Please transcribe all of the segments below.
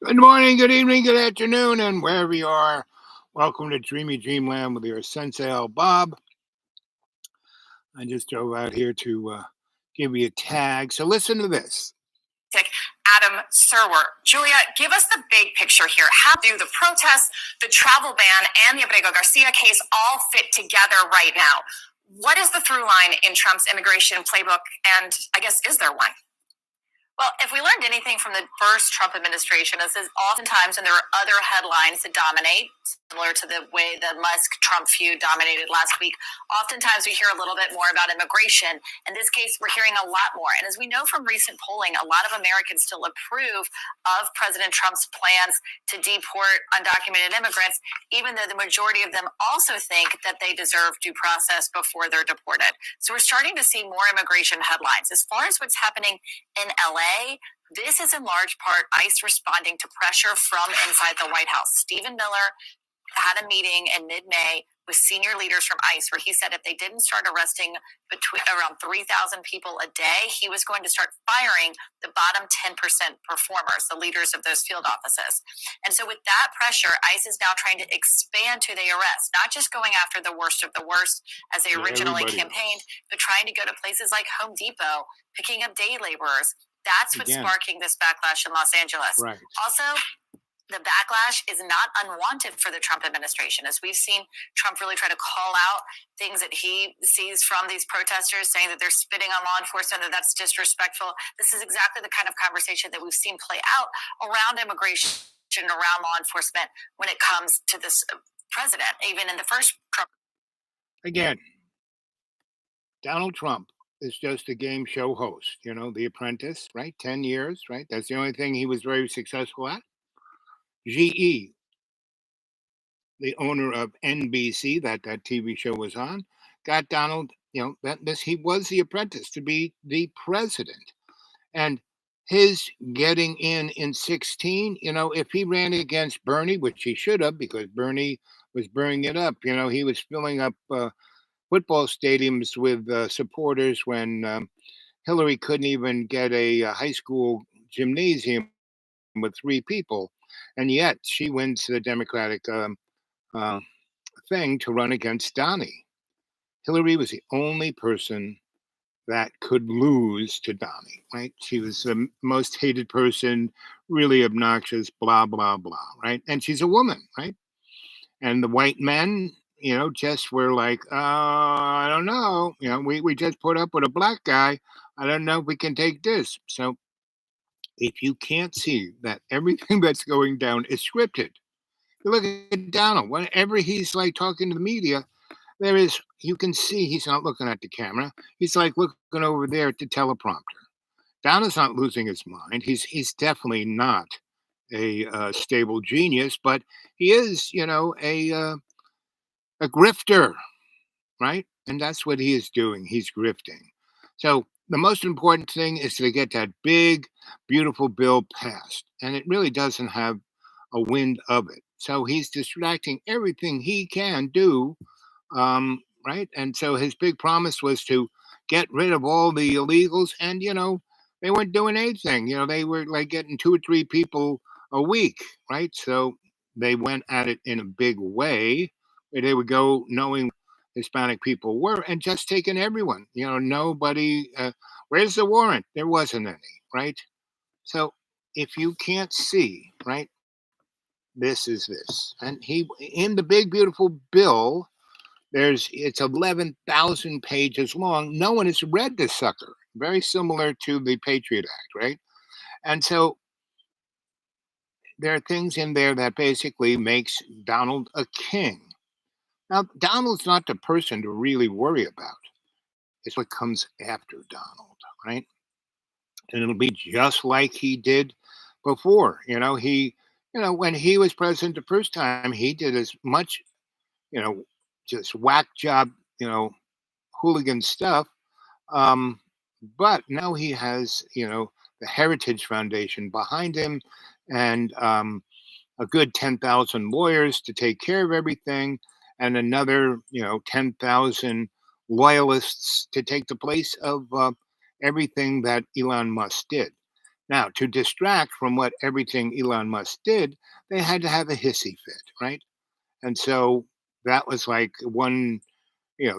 Good morning, good evening, good afternoon, and wherever you are, welcome to Dreamy Dreamland with your Sensei Bob. I just drove out here to give you a tag. So listen to this. Adam Serwer. Julia, give us the big picture here. How do the protests, the travel ban, and the Abrego Garcia case all fit together right now? What is the through line in Trump's immigration playbook? And I guess, is there one? Well, if we learned anything from the first Trump administration, this is oftentimes when there are other headlines that dominate, similar to the way the Musk-Trump feud dominated last week. Oftentimes we hear a little bit more about immigration. In this case, we're hearing a lot more. And as we know from recent polling, a lot of Americans still approve of President Trump's plans to deport undocumented immigrants, even though the majority of them also think that they deserve due process before they're deported. So we're starting to see more immigration headlines. As far as what's happening in LA, this is in large part ICE responding to pressure from inside the White House. Stephen Miller had a meeting in mid-May with senior leaders from ICE where he said if they didn't start arresting around 3,000 people a day, he was going to start firing the bottom 10% performers, the leaders of those field offices. And so with that pressure, ICE is now trying to expand who they arrest, not just going after the worst of the worst as they originally campaigned, but trying to go to places like Home Depot, picking up day laborers. That's what's sparking this backlash in Los Angeles. Right. Also, the backlash is not unwanted for the Trump administration. As we've seen Trump really try to call out things that he sees from these protesters, saying that they're spitting on law enforcement, that that's disrespectful. This is exactly the kind of conversation that we've seen play out around immigration, around law enforcement when it comes to this president, even in the first Trump. Again, Donald Trump is just a game show host, The Apprentice, right? 10 years, right? That's the only thing he was very successful at. GE, the owner of NBC, that TV show was on, got Donald, he was the apprentice to be the president. And his getting in 16, if he ran against Bernie, which he should have because Bernie was burning it up, he was filling up football stadiums with supporters when Hillary couldn't even get a high school gymnasium with 3 people. And yet she wins the Democratic thing to run against Donnie. Hillary was the only person that could lose to Donnie, right? She was the most hated person, really obnoxious, blah, blah, blah, right? And she's a woman, right? And the white men, just were like, I don't know. We just put up with a black guy. I don't know if we can take this. So if you can't see that everything that's going down is scripted, you look at Donald, whenever he's like talking to the media, you can see he's not looking at the camera. He's like looking over there at the teleprompter. Donald's not losing his mind. He's definitely not a stable genius, but he is, a grifter, right? And that's what he is doing. He's grifting. So the most important thing is to get that big, beautiful bill passed. And it really doesn't have a wind of it. So he's distracting everything he can do, right? And so his big promise was to get rid of all the illegals. And, they weren't doing anything. They were like getting 2 or 3 people a week, right? So they went at it in a big way. They would go knowing Hispanic people were and just taking everyone. Nobody. Where's the warrant? There wasn't any, right? So if you can't see, right, this is this, and he in the big beautiful bill. It's 11,000 pages long. No one has read this sucker. Very similar to the Patriot Act, right? And so there are things in there that basically makes Donald a king. Now, Donald's not the person to really worry about. It's what comes after Donald, right? And it'll be just like he did before. When he was president the first time, he did as much, just whack job, hooligan stuff. But now he has, the Heritage Foundation behind him and a good 10,000 lawyers to take care of everything and another, 10,000 loyalists to take the place of everything that Elon Musk did. Now, to distract from what everything Elon Musk did, they had to have a hissy fit, right? And so that was like one,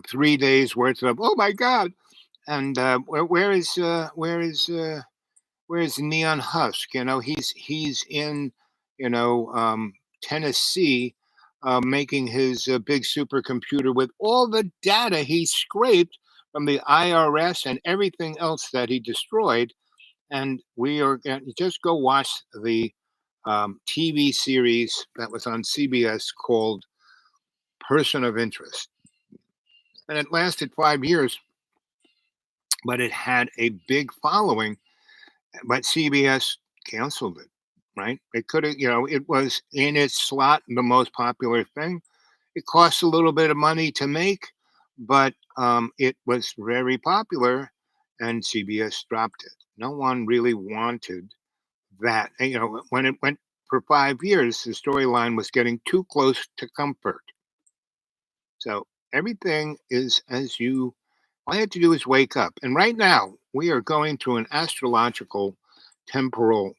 3 days worth of, oh my God. And where's Neon Husk? He's in, you know, um, Tennessee, making his big supercomputer with all the data he scraped from the IRS and everything else that he destroyed. And we are just go watch the TV series that was on CBS called Person of Interest, and it lasted 5 years, but it had a big following. But CBS canceled it. Right? It could have, it was in its slot the most popular thing. It cost a little bit of money to make, but it was very popular, and CBS dropped it. No one really wanted that. When it went for 5 years, the storyline was getting too close to comfort. So everything is as you all you have to do is wake up. And right now, we are going through an astrological temporal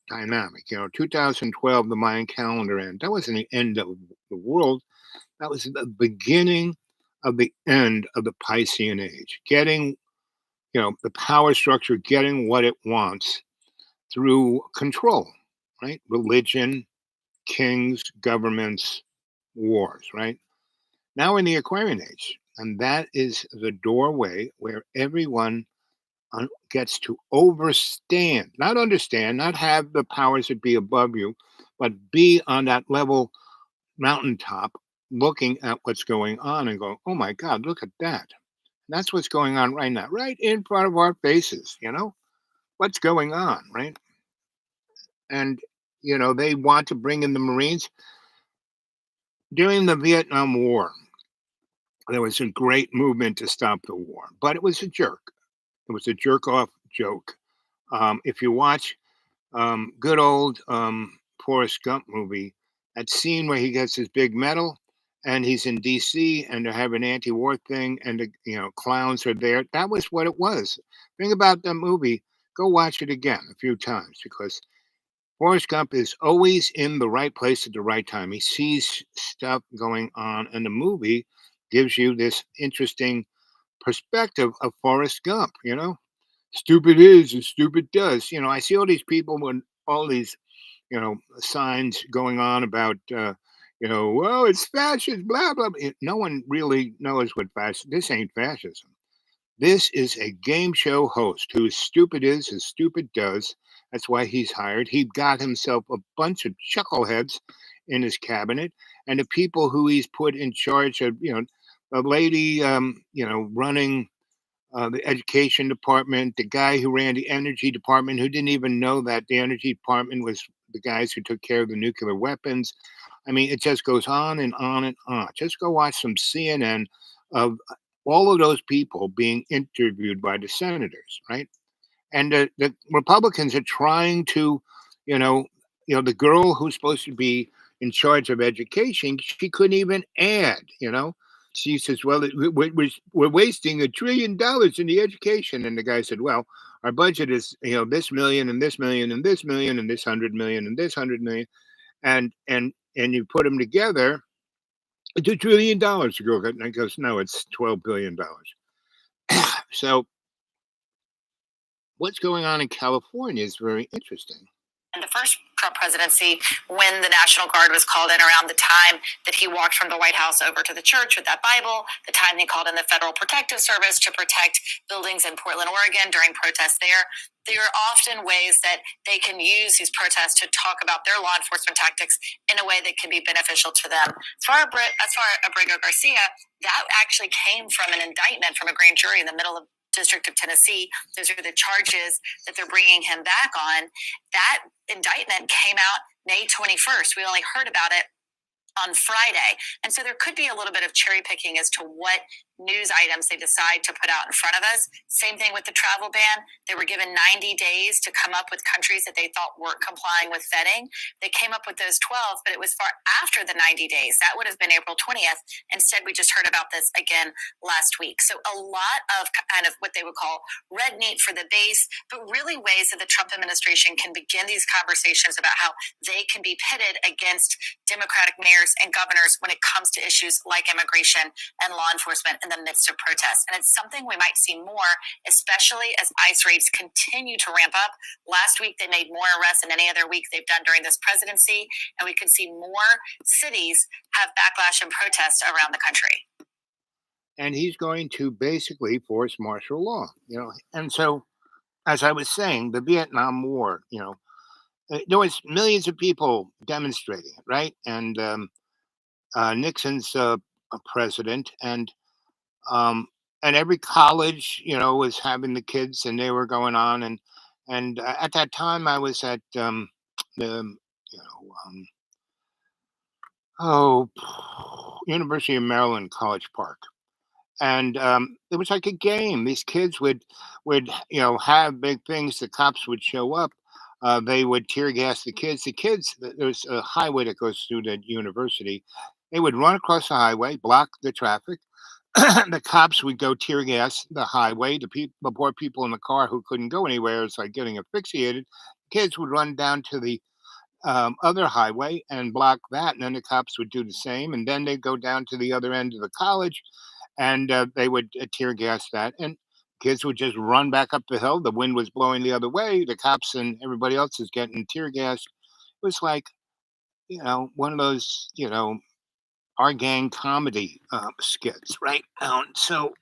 dynamic. 2012, the Mayan calendar end. That wasn't the end of the world. That was the beginning of the end of the Piscean age. Getting, the power structure, getting what it wants through control, right? Religion, kings, governments, wars, right? Now we're in the Aquarian age, and that is the doorway where everyone gets to overstand, not understand, not have the powers that be above you, but be on that level mountaintop looking at what's going on and going, oh my God, look at that. And that's what's going on right now, right in front of our faces, what's going on, right? And, they want to bring in the Marines. During the Vietnam War, there was a great movement to stop the war, but it was a jerk. It was a jerk off joke. If you watch good old Forrest Gump movie, that scene where he gets his big medal and he's in DC and they have an anti-war thing and the clowns are there. That was what it was. Think about that movie. Go watch it again a few times because Forrest Gump is always in the right place at the right time. He sees stuff going on, and the movie gives you this interesting perspective of Forrest Gump. Stupid is and stupid does. I see all these people when all these, signs going on about, well, it's fascist, blah, blah, blah. No one really knows what fascism. This ain't fascism. This is a game show host who is stupid is as stupid does. That's why he's hired. He got himself a bunch of chuckleheads in his cabinet, and the people who he's put in charge of, the lady, running the education department, the guy who ran the energy department, who didn't even know that the energy department was the guys who took care of the nuclear weapons. I mean, it just goes on and on and on. Just go watch some CNN of all of those people being interviewed by the senators, right? And the Republicans are trying to, you know, the girl who's supposed to be in charge of education, she couldn't even add, She says, well, we're wasting $1 trillion in the education. And the guy said, well, our budget is, this million and this million and this million and this 100 million and this 100 million. And you put them together, it's $1 trillion. The girl goes, no, it's $12 billion. So what's going on in California is very interesting. In the first Trump presidency, when the National Guard was called in around the time that he walked from the White House over to the church with that Bible, the time he called in the Federal Protective Service to protect buildings in Portland, Oregon during protests there are often ways that they can use these protests to talk about their law enforcement tactics in a way that can be beneficial to them. As far as Abrego Garcia, that actually came from an indictment from a grand jury in the middle of District of Tennessee. Those are the charges that they're bringing him back on. That indictment came out May 21st. We only heard about it on Friday. And so there could be a little bit of cherry picking as to what news items they decide to put out in front of us. Same thing with the travel ban. They were given 90 days to come up with countries that they thought weren't complying with vetting. They came up with those 12, but it was far after the 90 days. That would have been April 20th. Instead, we just heard about this again last week. So a lot of kind of what they would call red meat for the base, but really ways that the Trump administration can begin these conversations about how they can be pitted against Democratic mayors and governors when it comes to issues like immigration and law enforcement in the midst of protests. And it's something we might see more, especially as ICE raids continue to ramp up. Last week, they made more arrests than any other week they've done during this presidency. And we could see more cities have backlash and protests around the country. And he's going to basically force martial law, And so, as I was saying, the Vietnam War, there was millions of people demonstrating, right? And Nixon's a president, um, and every college, was having the kids, and they were going on, and at that time, I was at the, you know, oh, University of Maryland, College Park, and it was like a game. These kids would have big things. The cops would show up. They would tear gas the kids. There's a highway that goes through the university. They would run across the highway, block the traffic. The cops would go tear gas the highway. The poor people in the car who couldn't go anywhere, it's like getting asphyxiated. Kids would run down to the other highway and block that, and then the cops would do the same. And then they'd go down to the other end of the college, and they would tear gas that. And kids would just run back up the hill. The wind was blowing the other way. The cops and everybody else is getting tear gas. It was like, one of those, our gang comedy skits, right? So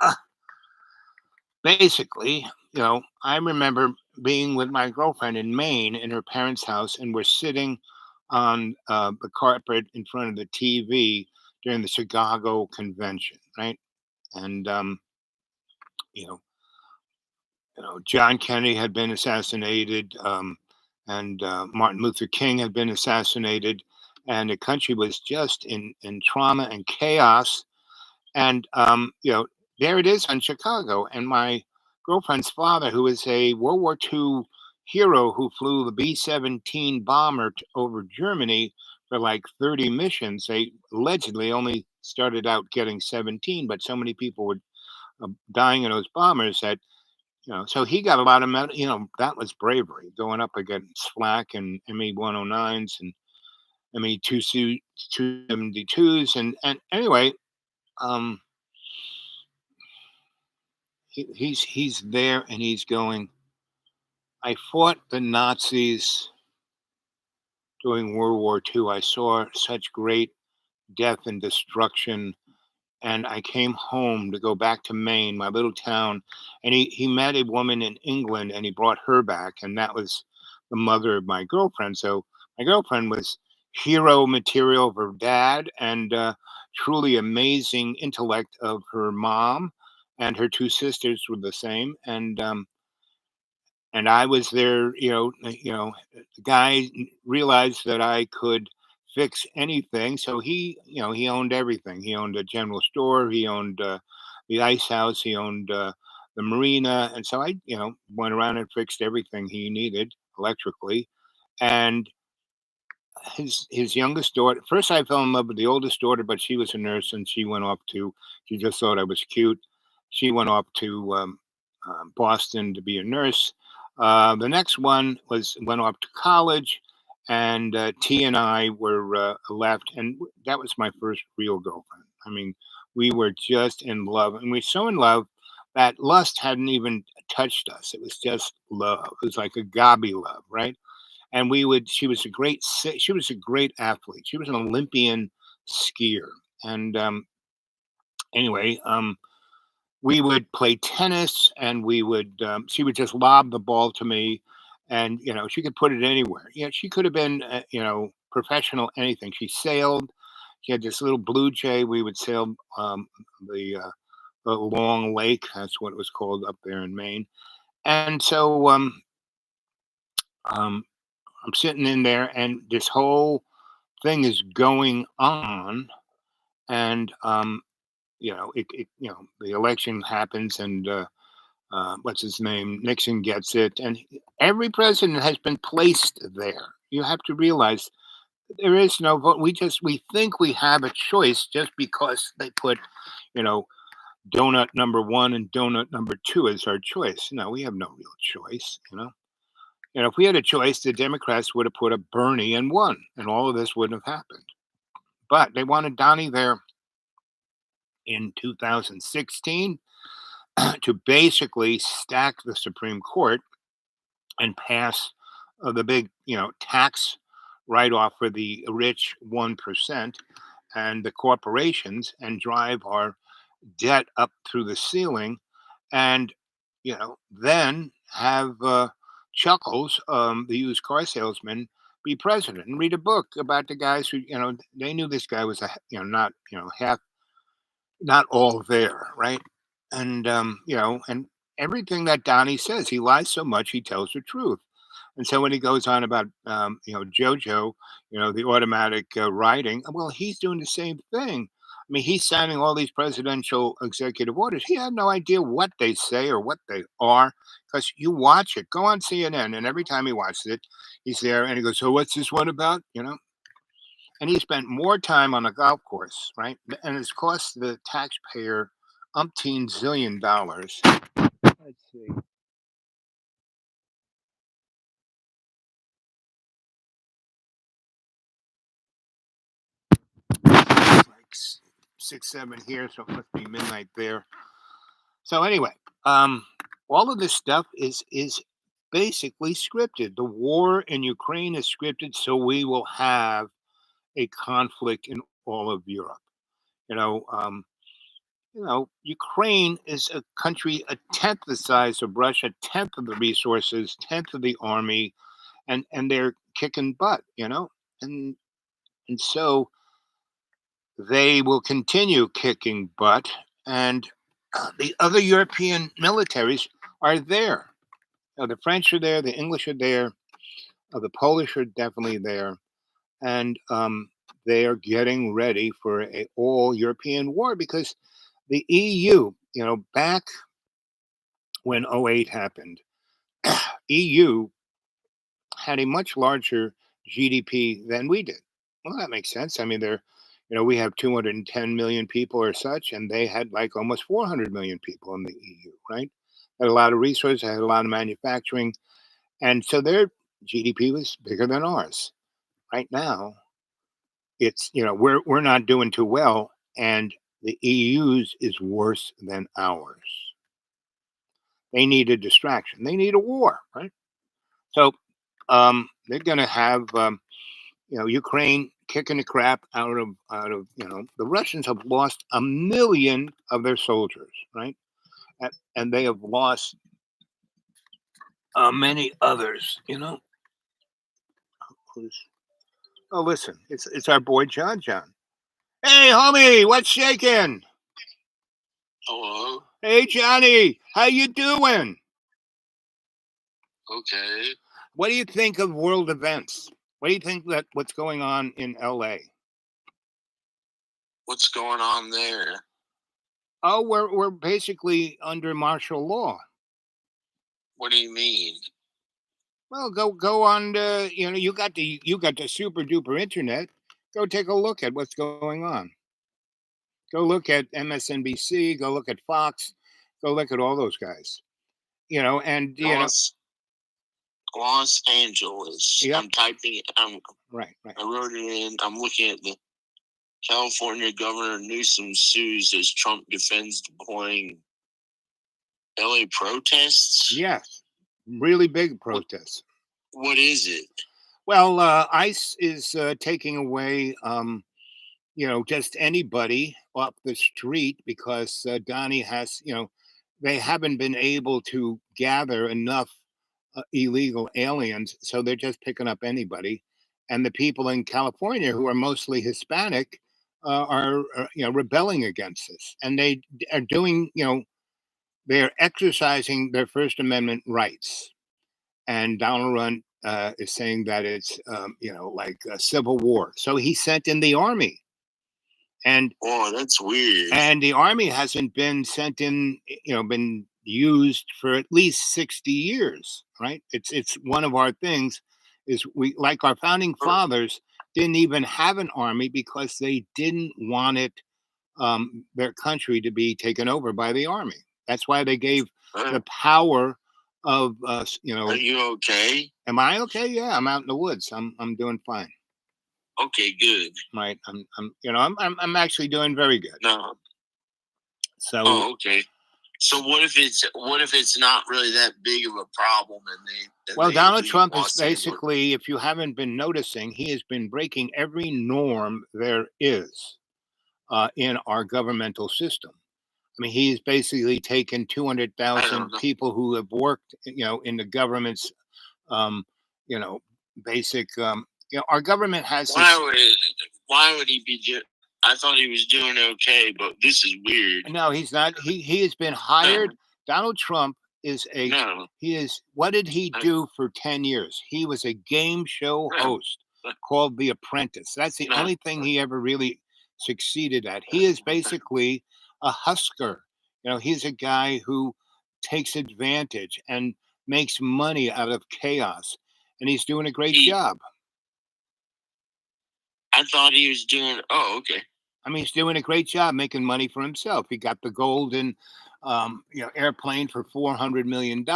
uh, basically, I remember being with my girlfriend in Maine in her parents' house, and we're sitting on the carpet in front of the TV during the Chicago convention, right? And you know, John Kennedy had been assassinated, and Martin Luther King had been assassinated, and the country was just in trauma and chaos. And there it is on Chicago. And my girlfriend's father, who is a World War II hero who flew the B-17 bomber over Germany for like 30 missions. They allegedly only started out getting 17, but so many people were dying in those bombers that so he got a lot of medal. That was bravery, going up against flak and Me-109s and Me-272s, and anyway, um, he's there and he's going. I fought the Nazis during World War II. I saw such great death and destruction, and I came home to go back to Maine, my little town, and he met a woman in England, and he brought her back, and that was the mother of my girlfriend. So my girlfriend was hero material of her dad, and truly amazing intellect of her mom, and her two sisters were the same, and I was there. The guy realized that I could fix anything, so he owned everything. He owned a general store. He owned the ice house. He owned the marina, and so I, went around and fixed everything he needed electrically. And his youngest daughter. First, I fell in love with the oldest daughter, but she was a nurse, and she went off to. She just thought I was cute. She went off to Boston to be a nurse. The next one went off to college, and T and I were left, and that was my first real girlfriend. I mean, we were just in love, and we were so in love that lust hadn't even touched us. It was just love. It was like a gobby love, right? And she was a great athlete. She was an Olympian skier. And anyway, we would play tennis, and she would just lob the ball to me, and she could put it anywhere. She could have been professional anything. She sailed. She had this little blue jay. We would sail the the long lake. That's what it was called up there in Maine. And so um, I'm sitting in there, and this whole thing is going on, and the election happens, and what's his name, Nixon gets it, and every president has been placed there. You have to realize there is no vote. We think we have a choice just because they put, you know, donut number one and donut number two as our choice. No, we have no real choice. If we had a choice, the Democrats would have put a Bernie and won, and all of this wouldn't have happened. But they wanted Donnie there in 2016 to basically stack the Supreme Court and pass the big, tax write off for the rich 1% and the corporations, and drive our debt up through the ceiling, and then have Chuckles, the used car salesman, be president and read a book about the guys who they knew this guy was not half, not all there, right? And and everything that Donnie says, he lies so much he tells the truth. And so when he goes on about JoJo, the automatic writing, well, he's doing the same thing. I mean, he's signing all these presidential executive orders. He had no idea what they say or what they are, because you watch it. Go on CNN, and every time he watches it, he's there and he goes, "So what's this one about?" And he spent more time on a golf course, right? And it's cost the taxpayer umpteen zillion dollars. Let's see. It's like 6, 7 here, so it must be midnight there. So anyway, all of this stuff is basically scripted. The war in Ukraine is scripted, so we will have a conflict in all of Europe. You know, um, Ukraine is a country a tenth the size of Russia, tenth of the resources, tenth of the army, and they're kicking butt. And so they will continue kicking butt, and the other European militaries are there. The French are there, the English are there, the Polish are definitely there, and they are getting ready for a all European war, because the EU, back when '08 happened, EU had a much larger GDP than we did. Well, that makes sense. I mean, we have 210 million people or such, and they had like almost 400 million people in the EU, right? Had a lot of resources, had a lot of manufacturing, and so their GDP was bigger than ours. Right now, it's we're not doing too well, and the EU's is worse than ours. They need a distraction. They need a war, right? So they're going to have Ukraine kicking the crap out of the Russians have lost 1 million of their soldiers, right? And they have lost many others. Who's- Oh, listen, it's our boy John. John. Hey, homie, what's shaking? Hello. Hey, Johnny, how you doing? Okay. What do you think of world events? What do you think that what's going on in LA? What's going on there? Oh, we're basically under martial law. What do you mean? Well, go on. You got the super duper internet. Go take a look at what's going on. Go look at MSNBC. Go look at Fox. Go look at all those guys. And Los Angeles. Yep. I'm typing it. Right. I wrote it in. I'm looking at the California Governor Newsom sues as Trump defends deploying LA protests. Yes, really big protests. What is it? Well, ICE is taking away, just anybody off the street, because Donnie has, they haven't been able to gather enough illegal aliens, so they're just picking up anybody. And the people in California, who are mostly Hispanic, are rebelling against this, and they are doing, they are exercising their First Amendment rights. And is saying that it's like a civil war. So he sent in the army, and Oh, that's weird. the army hasn't been sent in, been used for at least 60 years, right? It's one of our things is we like our founding fathers didn't even have an army because they didn't want their country to be taken over by the army. That's why they gave the power of Are you okay? Am I okay? Yeah, I'm out in the woods. I'm doing fine. Okay, good. Right. I'm actually doing very good. No. So. Oh, okay. So what if it's not really that big of a problem Well, Donald Trump is basically, if you haven't been noticing, he has been breaking every norm there is in our governmental system. I mean, he's basically taken 200,000 people who have worked, in the government's, um, you know, basic. Our government has. Why would he be? I thought he was doing okay, but this is weird. No, he's not. He has been hired. No. Donald Trump is a. No. He is. What did he do for 10 years? He was a game show host called The Apprentice. That's the only thing he ever really succeeded at. He is basically a husker. He's a guy who takes advantage and makes money out of chaos, and he's doing a great job. I thought he was doing. Oh, okay. I mean, he's doing a great job making money for himself. He got the golden, airplane for $400 million.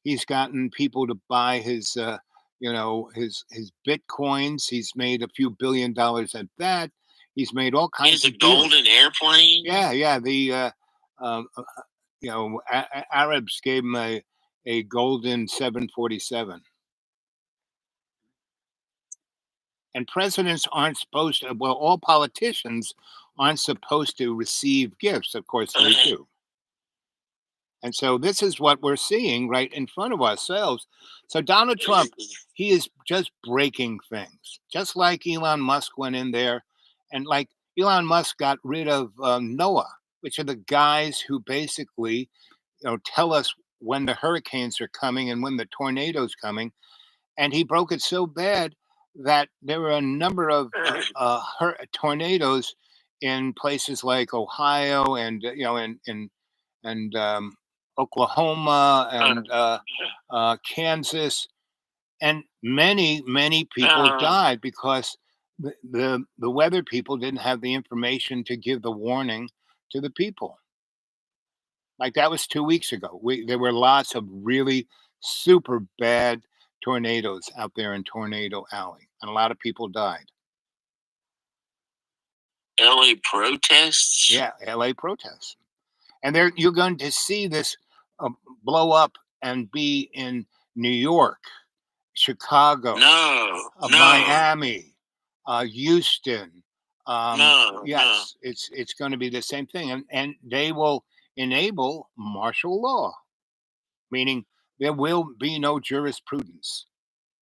He's gotten people to buy his, his bitcoins. He's made a few $1 billion at that. He's made all kinds of golden airplane. Yeah. The Arabs gave him a golden 747. And presidents aren't supposed to, well, all politicians aren't supposed to receive gifts. Of course, they do. And so this is what we're seeing right in front of ourselves. So Donald Trump, he is just breaking things, just like Elon Musk went in there. And like Elon Musk got rid of NOAA, which are the guys who basically, tell us when the hurricanes are coming and when the tornadoes coming. And he broke it so bad that there were a number of tornadoes in places like Ohio and and Oklahoma and Kansas, and many people died because the weather people didn't have the information to give the warning to the people. Like that was 2 weeks ago. There were lots of really super bad tornadoes out there in Tornado Alley, and a lot of people died. LA protests? Yeah, LA protests. And you're going to see this blow up and be in New York, Chicago, Miami, Houston. Yes, it's going to be the same thing. And they will enable martial law, meaning there will be no jurisprudence.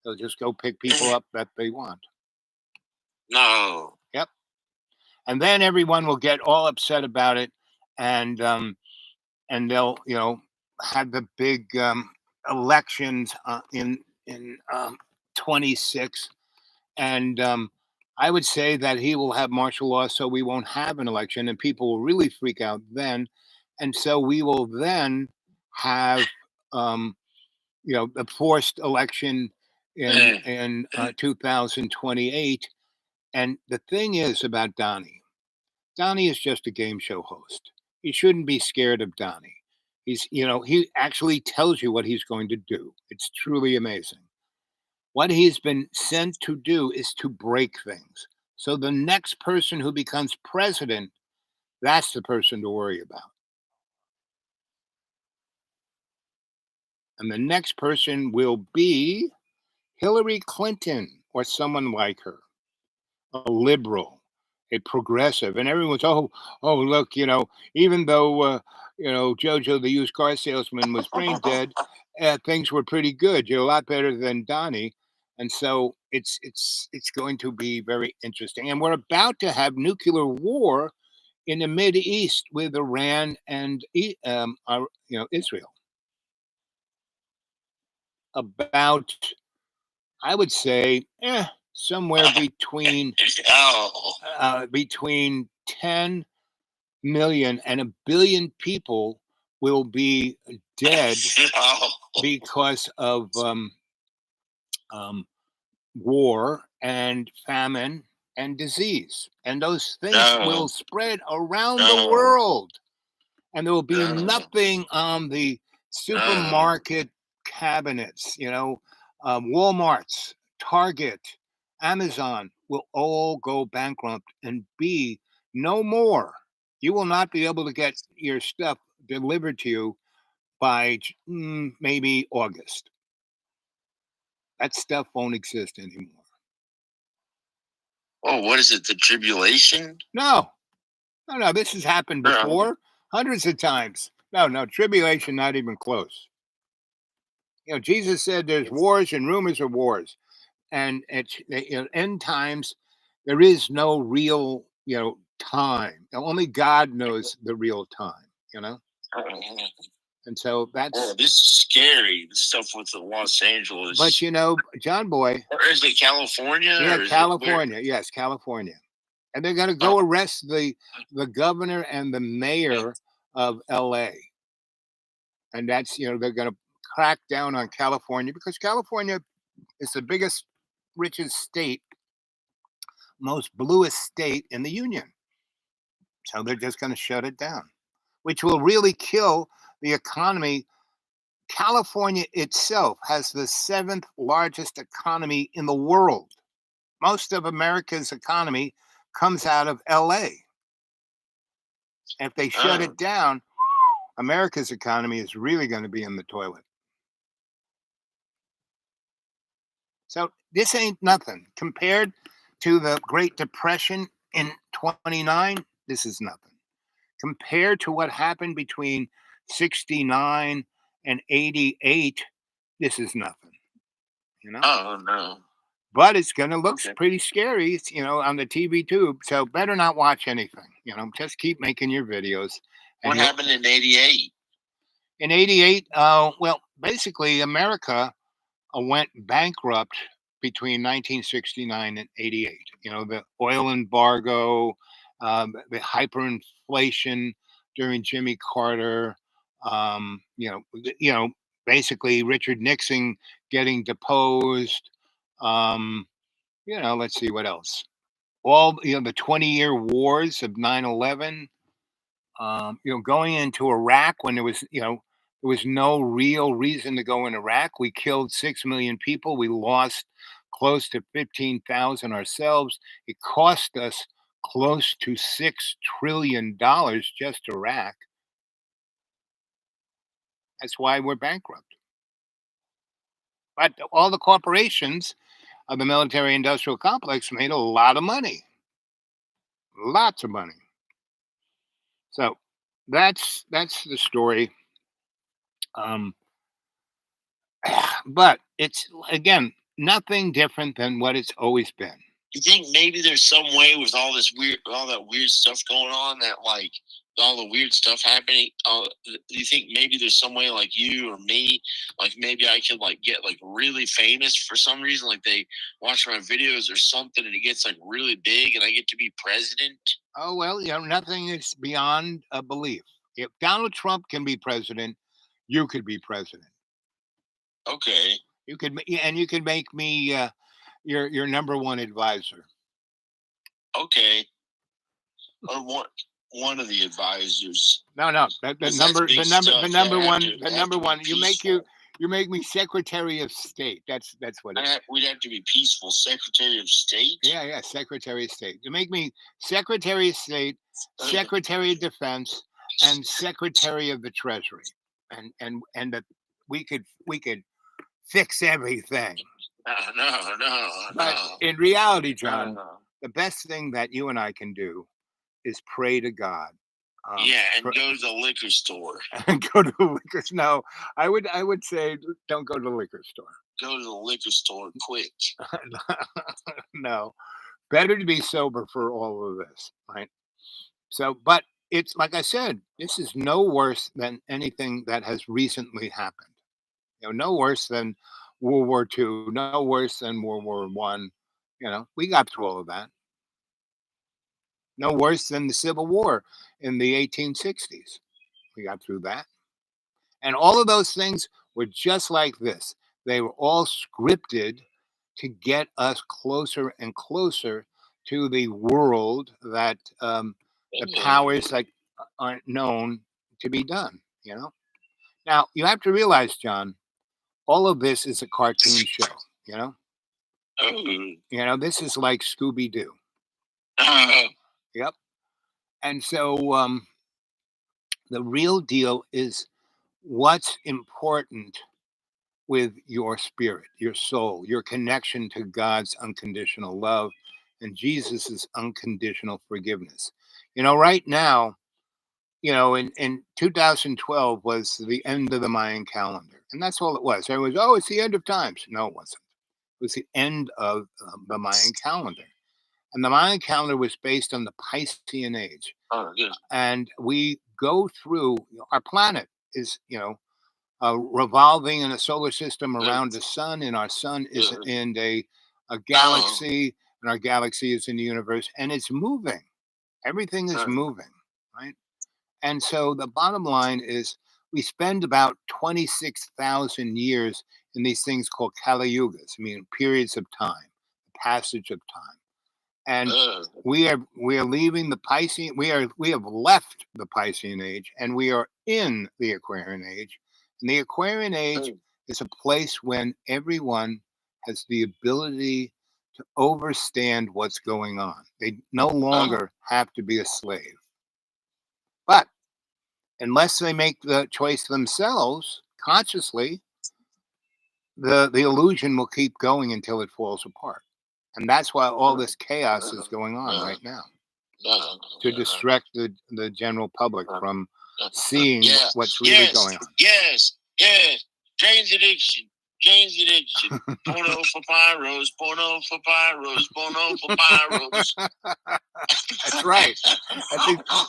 They'll just go pick people up that they want. No. Yep. And then everyone will get all upset about it, and they'll have the big elections in 26, and I would say that he will have martial law, so we won't have an election, and people will really freak out then, and so we will then have the forced election in 2028. And the thing is about Donnie is just a game show host. You shouldn't be scared of Donnie. He actually tells you what he's going to do. It's truly amazing. What he's been sent to do is to break things. So the next person who becomes president, that's the person to worry about. And the next person will be Hillary Clinton or someone like her, a liberal, a progressive. And everyone's, oh, look, even though, Jojo, the used car salesman, was brain dead, things were pretty good. You're a lot better than Donnie. And so it's going to be very interesting. And we're about to have nuclear war in the Mideast with Iran and Israel. About I would say somewhere between 10 million and a billion people will be dead Oh, because of um, war and famine and disease. And those things will no, spread around the no, world. And there will be no, nothing on the no. supermarket cabinets, Walmart's, Target, Amazon will all go bankrupt and be no more. You will not be able to get your stuff delivered to you by maybe August. That stuff won't exist anymore. Oh, what is it? The tribulation? No, no, no. This has happened No. before, hundreds of times. No, no, tribulation, not even close. Jesus said there's wars and rumors of wars, and end times. There is no real, time. Only God knows the real time. And so Oh, that's. this is scary. This stuff with the Los But Angeles. John Boy, Or is it California? yeah, Or is it where? California, yes, California, and they're going to go arrest the governor and the mayor of L.A. And that's they're going to crack down on California because California is the biggest, richest state, most bluest state in the union. So they're just going to shut it down, which will really kill the economy. California itself has the seventh largest economy in the world. Most of America's economy comes out of LA. If they shut Oh, it down, America's economy is really going to be in the toilet. So this ain't nothing compared to the Great Depression in 29. This is nothing compared to what happened between 69 and 88. This is nothing, you know. oh no. But it's going to look Okay. pretty scary, on the TV tube. So better not watch anything. Just keep making your videos. And What happened in '88? in 88, well, basically, America went bankrupt between 1969 and 88. The oil embargo, the hyperinflation during Jimmy Carter, basically Richard Nixon getting deposed. Let's see what else. All the 20-year wars of 9/11. Going into Iraq when there was no real reason to go in Iraq. We killed 6 million people. We lost close to 15,000 ourselves. It cost us close to $6 trillion just Iraq. That's why we're bankrupt. But all the corporations of the military-industrial complex made a lot of money, lots of money. So that's the story. Um, but it's again nothing different than what it's always been. You think maybe there's some way with all that weird stuff going on, that like all the weird stuff happening? Do you think maybe there's some way, like you or me, like maybe I could like get like really famous for some reason, like they watch my videos or something, and it gets like really big, and I get to be president? Oh well, nothing is beyond a belief. If Donald Trump can be president, you could be president. Okay, And you could make me your number one advisor. okay, or one of the advisors. No, no, the 'Cause that's number big the number stuff. the Yeah, number I have one to, the I have number to be one. peaceful. You make me Secretary of State. That's what it is. We'd have to be peaceful. Secretary of State. Yeah, yeah, Secretary of State. You make me Secretary of State, Secretary of Defense, and Secretary of the Treasury, and that we could fix everything. No, But in reality, no, John, no. the best thing that you and I can do is pray to God. Yeah, and go to the liquor store. And go to the liquor. No, I would say don't go to the liquor store. Go to the liquor store quick. No, better to be sober for all of this, right? So, but it's like I said, this is no worse than anything that has recently happened. No worse than World War II, no worse than World War One. We got through all of that. No worse than the Civil War in the 1860s. We got through that. And all of those things were just like this. They were all scripted to get us closer and closer to the world that the powers that aren't known to be done. Now, you have to realize, John, all of this is a cartoon show. You know, this is like Scooby Doo. Yep. And so the real deal is what's important with your spirit, your soul, your connection to God's unconditional love and Jesus's unconditional forgiveness. Right now, in 2012 was the end of the Mayan calendar. And that's all it was. Everyone was, oh, it's the end of times. No, it wasn't. It was the end of the Mayan calendar. And the Mayan calendar was based on the Piscean age. Oh, good. And we go through, our planet is, revolving in a solar system around the sun, and our sun is in a galaxy, and our galaxy is in the universe, and it's moving. Everything is moving, right? And so the bottom line is we spend about 26,000 years in these things called Kali Yugas, periods of time, the passage of time. And we are leaving the Piscean. We have left the Piscean age, and we are in the Aquarian age. And the Aquarian age is a place when everyone has the ability to understand what's going on. They no longer have to be a slave. But unless they make the choice themselves consciously, the illusion will keep going until it falls apart. And that's why all this chaos is going on right now, to distract the general public from seeing what's really going on. Yes. Jane's addiction. Porno for pyros. Porno for pyros. Porno for pyros. That's right.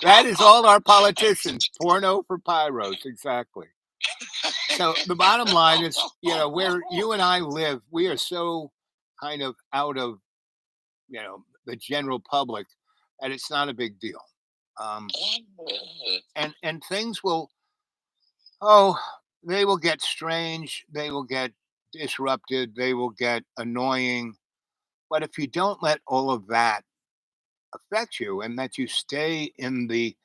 That is all our politicians. Porno for pyros. Exactly. So the bottom line is, where you and I live, we are so kind of out of, the general public, that it's not a big deal. And things will, they will get strange. They will get disrupted. They will get annoying. But if you don't let all of that affect you, and that you stay in the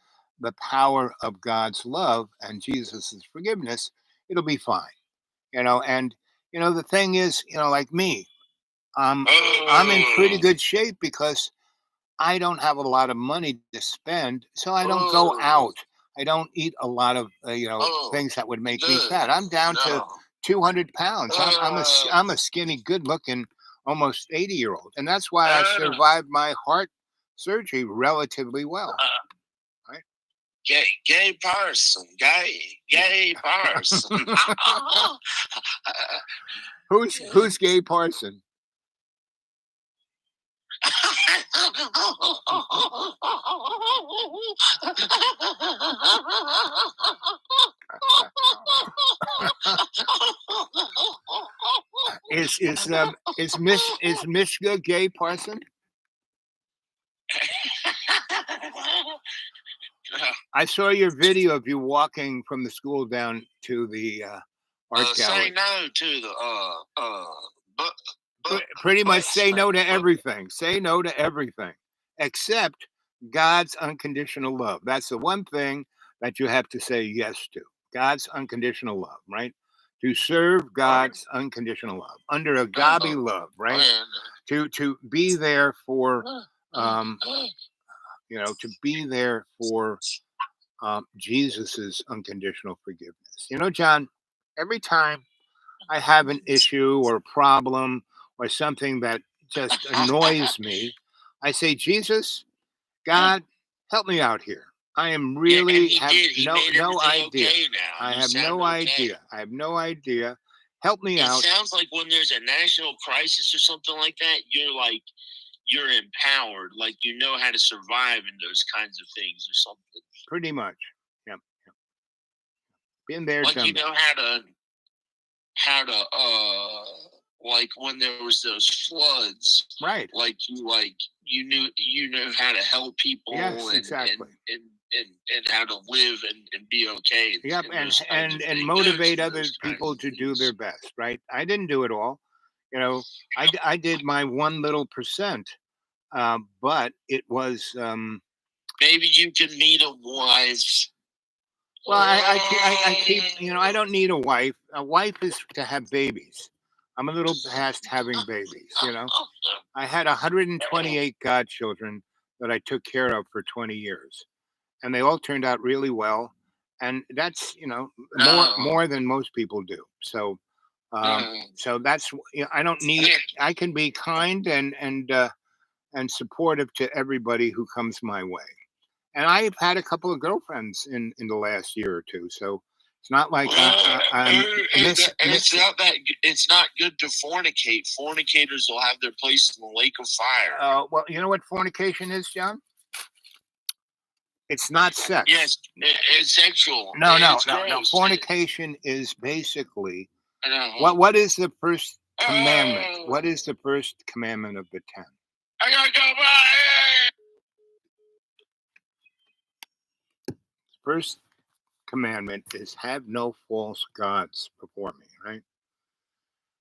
power of God's love and Jesus's forgiveness, it'll be fine. And the thing is, like me, I'm in pretty good shape because I don't have a lot of money to spend, so I don't go out. I don't eat a lot of things that would make me fat. I'm down to 200 pounds. I'm a skinny, good-looking, almost 80-year-old, and that's why I survived my heart surgery relatively well. Right? Gay person. Who's Gay Parson? Is Mishka Gay Parson? I saw your video of you walking from the school down to the art gallery. Say no to the pretty much say no to everything. Say no to everything except God's unconditional love. That's the one thing that you have to say yes to. God's unconditional love, right? To serve God's unconditional love under agape love, right? To be there for to be there for Jesus's unconditional forgiveness. John, every time I have an issue or a problem or something that just annoys me, I say, Jesus, God, help me out here. I am really have no idea. I have no idea. I have no idea. Help me out. It sounds like when there's a national crisis or something like that, you're empowered, like you know how to survive in those kinds of things or something. Pretty much. Yep. Been there, like done you know how to how to like when there was those floods, Right. like you knew how to help people Yes, and exactly. how to live and be okay Yep, and those kinds of and things. motivate other Those kinds people of to do their things. best, right? I didn't do it all. You know, I did my one little percent, but it was Maybe you can meet a wife. well, I keep, you know, I don't need a wife. A wife is to have babies. I'm a little past having babies, you know. I had 128 godchildren that I took care of for 20 years, and they all turned out really well. And that's, you know, No, more than most people do. So, no. so that's, you know, I don't need. I can be kind and supportive to everybody who comes my way. And I've had a couple of girlfriends in the last year or two, so it's not like I'm It's missing. not that. It's not good to fornicate. Fornicators will have their place in the lake of fire. Well, you know what fornication is, John? It's not sex. Yes, it's sexual. No, no, It's no, no. gross. Fornication is basically I know. what is the first commandment? Oh, What is the first commandment of the 10? I gotta go by. First commandment is have no false gods before me, right?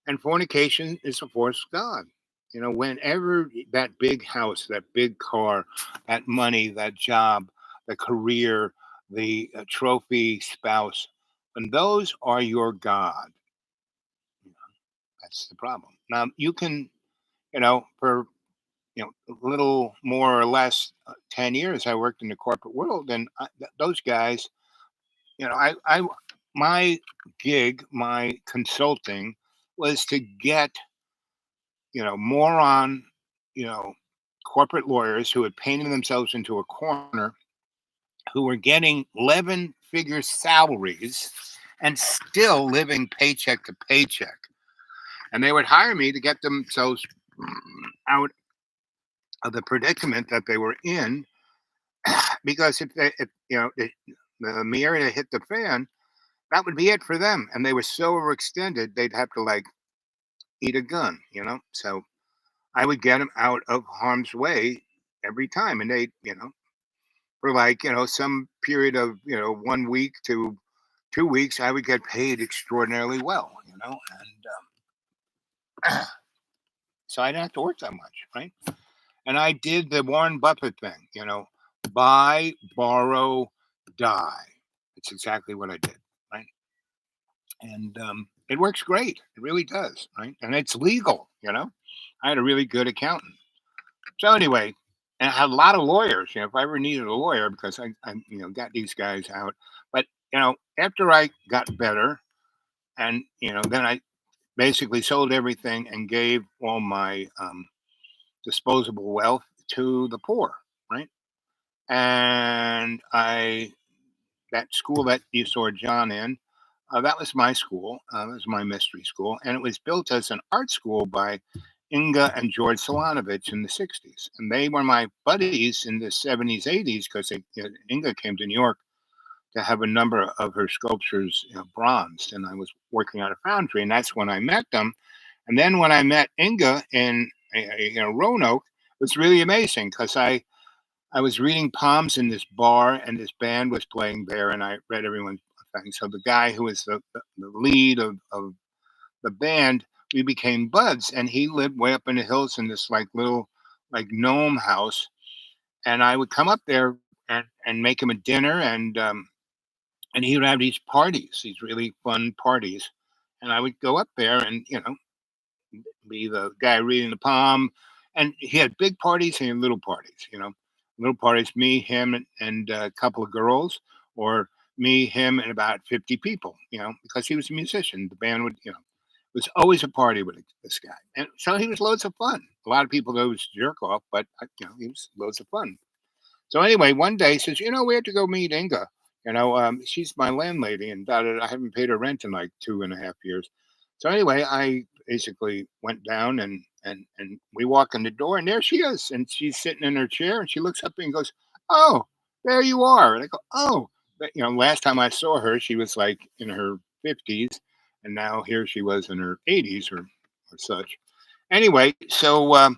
And fornication is a false god. You know, whenever that big house, that big car, that money, that job, the career, the trophy spouse, when those are your god, you know, that's the problem. Now you can, you know, for a little more or less 10 years, I worked in the corporate world, and those guys, you know, my gig, my consulting was to get, you know, moron, you know, corporate lawyers who had painted themselves into a corner, who were getting 11-figure salaries and still living paycheck to paycheck. And they would hire me to get themselves out of the predicament that they were in, because if you know, the Miera hit the fan, that would be it for them. And they were so overextended, they'd have to like eat a gun, you know? So I would get them out of harm's way every time. And they, you know, for like, you know, some period of, you know, 1 week to 2 weeks, I would get paid extraordinarily well, you know? And so I didn't have to work that much, right? And I did the Warren Buffett thing, you know, buy, borrow, die. It's exactly what I did, right? And it works great. It really does, right? And it's legal, you know. I had a really good accountant. So anyway, and I had a lot of lawyers. You know, if I ever needed a lawyer, because I you know, got these guys out. But you know, after I got better, and you know, then I basically sold everything and gave all my disposable wealth to the poor, right? And I that school that you saw John in, that was my school. It was my mystery school, and it was built as an art school by Inga and George Solanovich in the '60s, and they were my buddies in the '70s, '80s, because Inga came to New York to have a number of her sculptures, you know, bronzed, and I was working at a foundry, and that's when I met them. And then when I met Inga in you know, Roanoke, it was really amazing because I was reading palms in this bar, and this band was playing there, and I read everyone's thing. So the guy who was the lead of the band, we became buds, and he lived way up in the hills in this like little like gnome house, and I would come up there and make him a dinner, and he would have these parties, these really fun parties, and I would go up there and, you know, be the guy reading the palm. And he had big parties and he had little parties, you know. Little parties, me, him, and a couple of girls, or me, him, and about 50 people, you know, because he was a musician. The band would, you know, it was always a party with this guy. And so he was loads of fun. A lot of people thought he was a jerk off, but, you know, he was loads of fun. So anyway, one day he says, you know, we have to go meet Inga. You know, she's my landlady, and I haven't paid her rent in like 2.5 years. So anyway, I basically went down and we walk in the door, and there she is, and she's sitting in her chair, and she looks up and goes, "Oh, there you are." And I go, "Oh." But, you know, last time I saw her, she was like in her 50s, and now here she was in her 80s or such. Anyway, so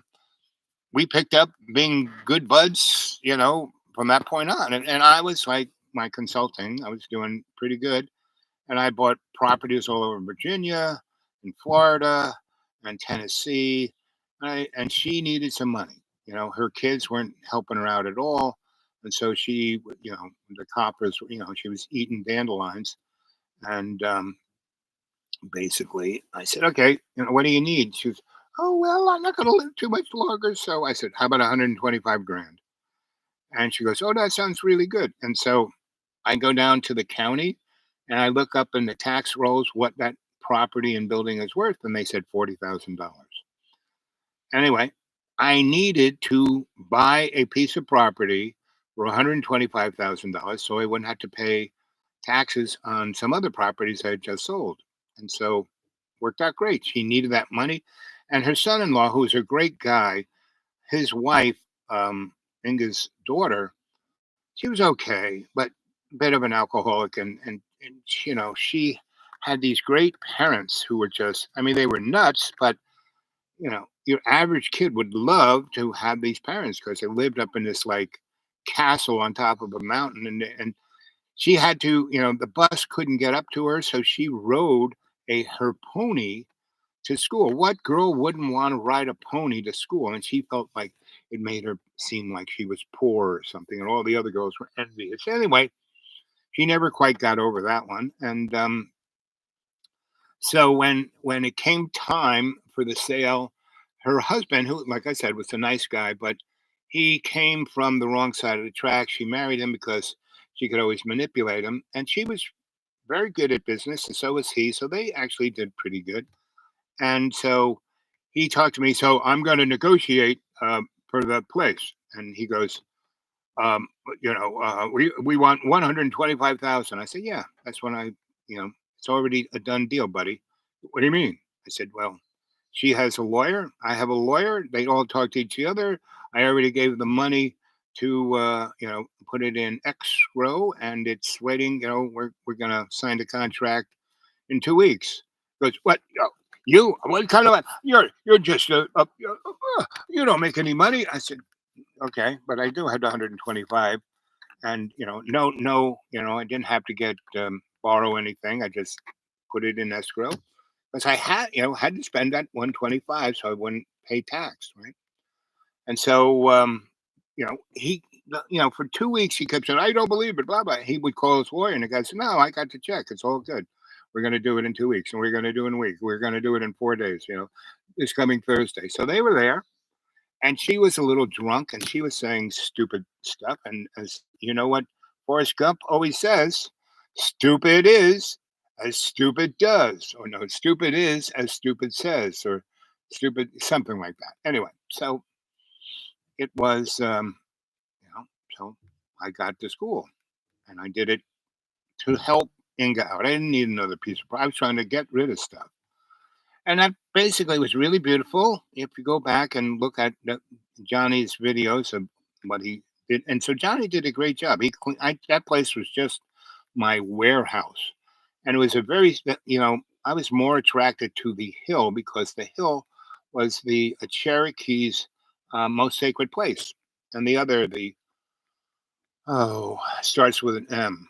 we picked up being good buds, from that point on. And I was like my consulting, I was doing pretty good. And I bought properties all over Virginia and Florida and Tennessee. And she needed some money. Her kids weren't helping her out at all. And so she, the coppers, she was eating dandelions. And basically, I said, okay, what do you need? She was, oh, well, I'm not going to live too much longer. So I said, how about 125 grand? And she goes, oh, that sounds really good. And so I go down to the county and I look up in the tax rolls what that property and building is worth. And they said $40,000. Anyway, I needed to buy a piece of property for $125,000 so I wouldn't have to pay taxes on some other properties I had just sold. And so worked out great. She needed that money. And her son in law, who's a great guy, his wife, Inga's daughter, she was okay, but a bit of an alcoholic. And she had these great parents who were just, I mean, they were nuts, but your average kid would love to have these parents because they lived up in this like castle on top of a mountain, and she had to, the bus couldn't get up to her, so she rode her pony to school. What girl wouldn't want to ride a pony to school? And she felt like it made her seem like she was poor or something, and all the other girls were envious. Anyway, she never quite got over that one, and so when it came time for the sale, her husband, who, like I said, was a nice guy, but he came from the wrong side of the track. She married him because she could always manipulate him, and she was very good at business, and so was he. So they actually did pretty good. And so he talked to me. So I'm going to negotiate for the place, and he goes, um, we want 125,000. I said, yeah, that's when it's already a done deal, buddy. What do you mean? I said, well, she has a lawyer. I have a lawyer. They all talk to each other. I already gave the money to, put it in escrow, and it's waiting. We're gonna sign the contract in 2 weeks. He goes, what? You? What kind of? You're just you don't make any money. I said, okay, but I do have the 125, and no, I didn't have to get borrow anything. I just put it in escrow because I had to spend that 125 so I wouldn't pay tax, right? And so he for 2 weeks he kept saying, I don't believe it, blah blah. He would call his lawyer, and the guy said, no, I got the check, it's all good. We're going to do it in 2 weeks, and we're going to do it in a week, we're going to do it in 4 days, this coming Thursday. So they were there, and she was a little drunk, and she was saying stupid stuff. And as you know what Forrest Gump always says, stupid is as stupid does, or no, stupid is as stupid says, or stupid something like that. Anyway, so it was, so I got to school, and I did it to help Inga out. I didn't need another piece of. I was trying to get rid of stuff. And that basically was really beautiful. If you go back and look at Johnny's videos of what he did, and so Johnny did a great job. That place was just my warehouse, and it was a very, I was more attracted to the hill because the hill was the Cherokee's most sacred place, and the starts with an M.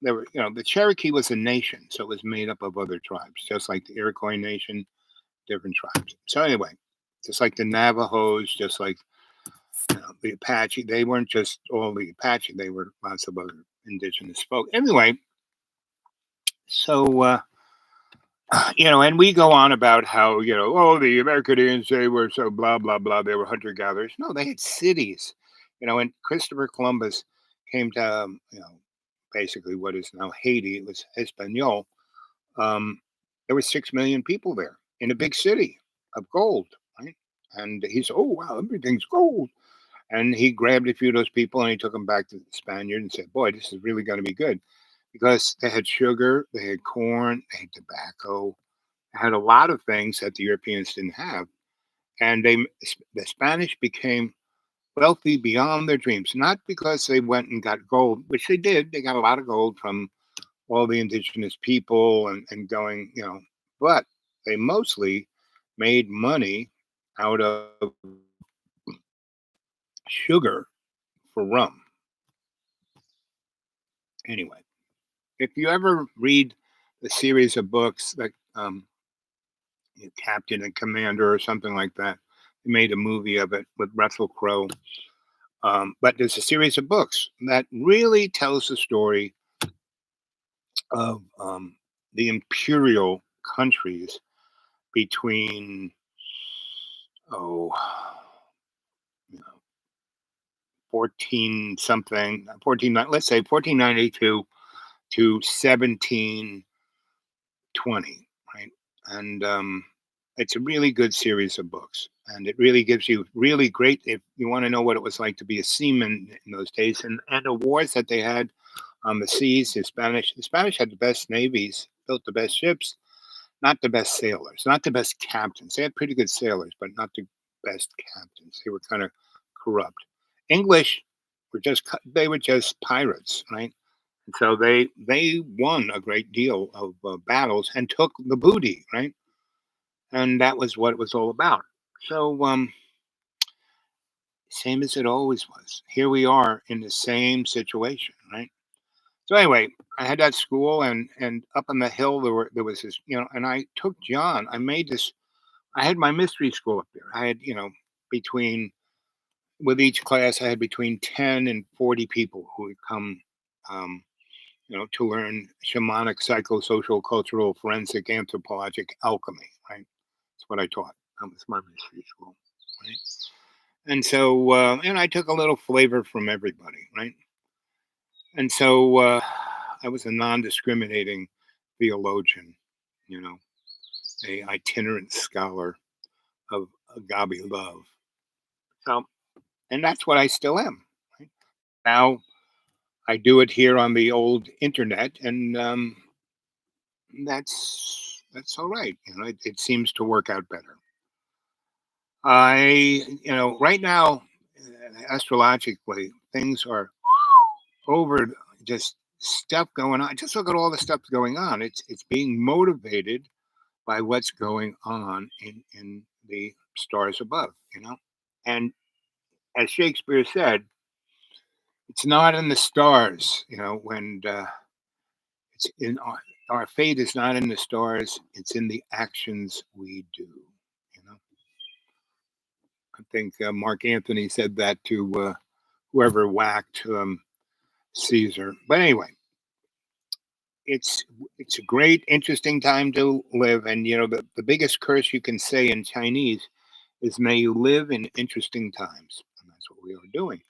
There were, the Cherokee was a nation, so it was made up of other tribes, just like the Iroquois Nation, different tribes. So anyway, just like the Navajos, just like the Apache, they weren't just all the Apache; they were lots of other indigenous folk. Anyway, so and we go on about how oh, the American Indians, they were so blah blah blah. They were hunter gatherers. No, they had cities. When Christopher Columbus came to basically what is now Haiti, it was Hispaniola. Um, there were 6 million people there in a big city of gold, right? And he said, "Oh wow, everything's gold." And he grabbed a few of those people and he took them back to the Spaniard and said, "Boy, this is really going to be good," because they had sugar, they had corn, they had tobacco, they had a lot of things that the Europeans didn't have, and the Spanish became wealthy beyond their dreams. Not because they went and got gold, which they did; they got a lot of gold from all the indigenous people and going, but they mostly made money out of sugar for rum. Anyway, if you ever read the series of books like Captain and Commander or something like that, they made a movie of it with Russell Crowe. But there's a series of books that really tells the story of the imperial countries between oh you know 14 something 14 let's say 1492 to 1720, right? And it's a really good series of books, and it really gives you really great if you want to know what it was like to be a seaman in those days, and the wars that they had on the seas. The Spanish had the best navies, built the best ships, not the best sailors, not the best captains. They had pretty good sailors, but not the best captains. They were kind of corrupt. English they were just pirates, right? And so they won a great deal of battles and took the booty, right? And that was what it was all about. So same as it always was. Here we are in the same situation, right? So anyway, I had that school, and up on the hill there was this, and I took John. I made this. I had my mystery school up there. I had, between with each class, I had between 10 and 40 people who would come, um, to learn shamanic, psychosocial, cultural, forensic, anthropologic alchemy. Right, that's what I taught. That was my mystery school. Right, and so, and I took a little flavor from everybody. Right, and so I was a non-discriminating theologian. You know, a itinerant scholar of agape love. So, and that's what I still am. Right? Now I do it here on the old internet, and that's all right. It seems to work out better. Right now, astrologically, things are over. Just stuff going on. Just look at all the stuff going on. It's being motivated by what's going on in the stars above. And as Shakespeare said, it's not in the stars. When it's in our fate is not in the stars. It's in the actions we do. You know, I think Mark Antony said that to whoever whacked Caesar. But anyway, it's it's a great, interesting time to live. And the biggest curse you can say in Chinese is "May you live in interesting times," and that's what we are doing.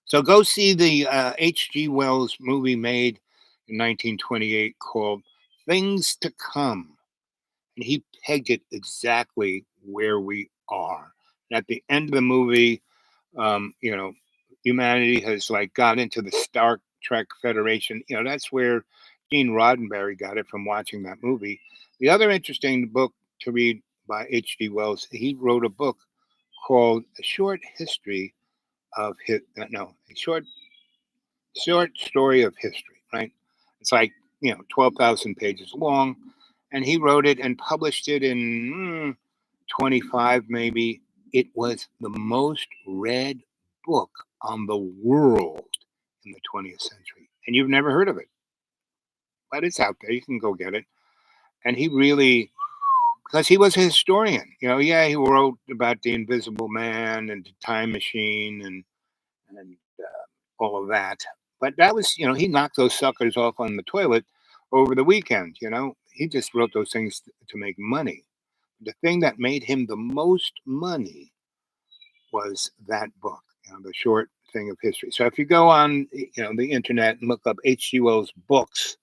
So go see the H.G. Wells movie made in 1928 called "Things to Come." And he pegged it exactly where we are. And at the end of the movie, um, you know, humanity has like got into the Star Trek Federation. That's where Gene Roddenberry got it from watching that movie. The other interesting book to read by H.G. Wells, he wrote a book called "A Short History of His." No, a short story of history. Right? It's like 12,000 pages long, and he wrote it and published it in 25 maybe. It was the most read book on the world in the 20th century. And you've never heard of it, but it's out there. You can go get it. And he really, because he was a historian, yeah, he wrote about the invisible man and the time machine and all of that. But that was, he knocked those suckers off on the toilet over the weekend. He just wrote those things to make money. The thing that made him the most money was that book, the short thing of history. So if you go on, the internet and look up H.G. Wells books,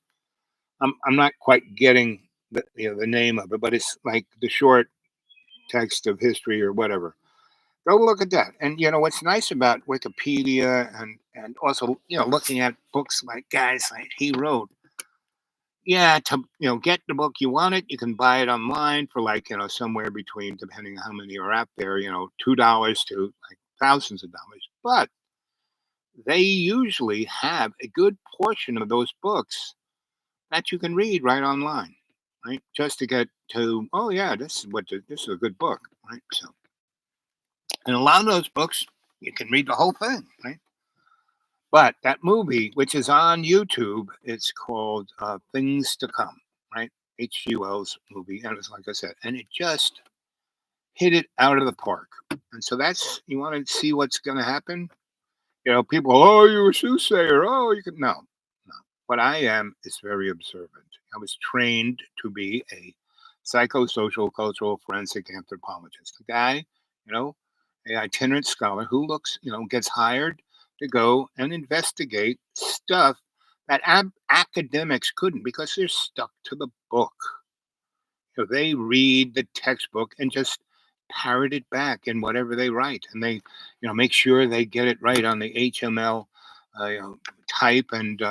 I'm not quite getting the name of it, but it's like the short text of history or whatever. Go look at that. And what's nice about Wikipedia and also looking at books like guys like he wrote. Yeah, to get the book you want it, you can buy it online for like somewhere between, depending on how many are out there, $2 to like thousands of dollars. But they usually have a good portion of those books that you can read right online, right? Just to get to, oh yeah, this is a good book, right? So, and a lot of those books you can read the whole thing, right? But that movie, which is on YouTube, it's called Things to Come, right? H.G. Wells movie, and it's like I said, and it just hit it out of the park. And so that's, you want to see what's going to happen. People, oh, you're a soothsayer. Oh, you can no, no. What I am is very observant. I was trained to be a psychosocial cultural forensic anthropologist. A guy, you know, a itinerant scholar who gets hired to go and investigate stuff that academics couldn't because they're stuck to the book. They read the textbook and just parrot it back in whatever they write, and they, make sure they get it right on the HML type, and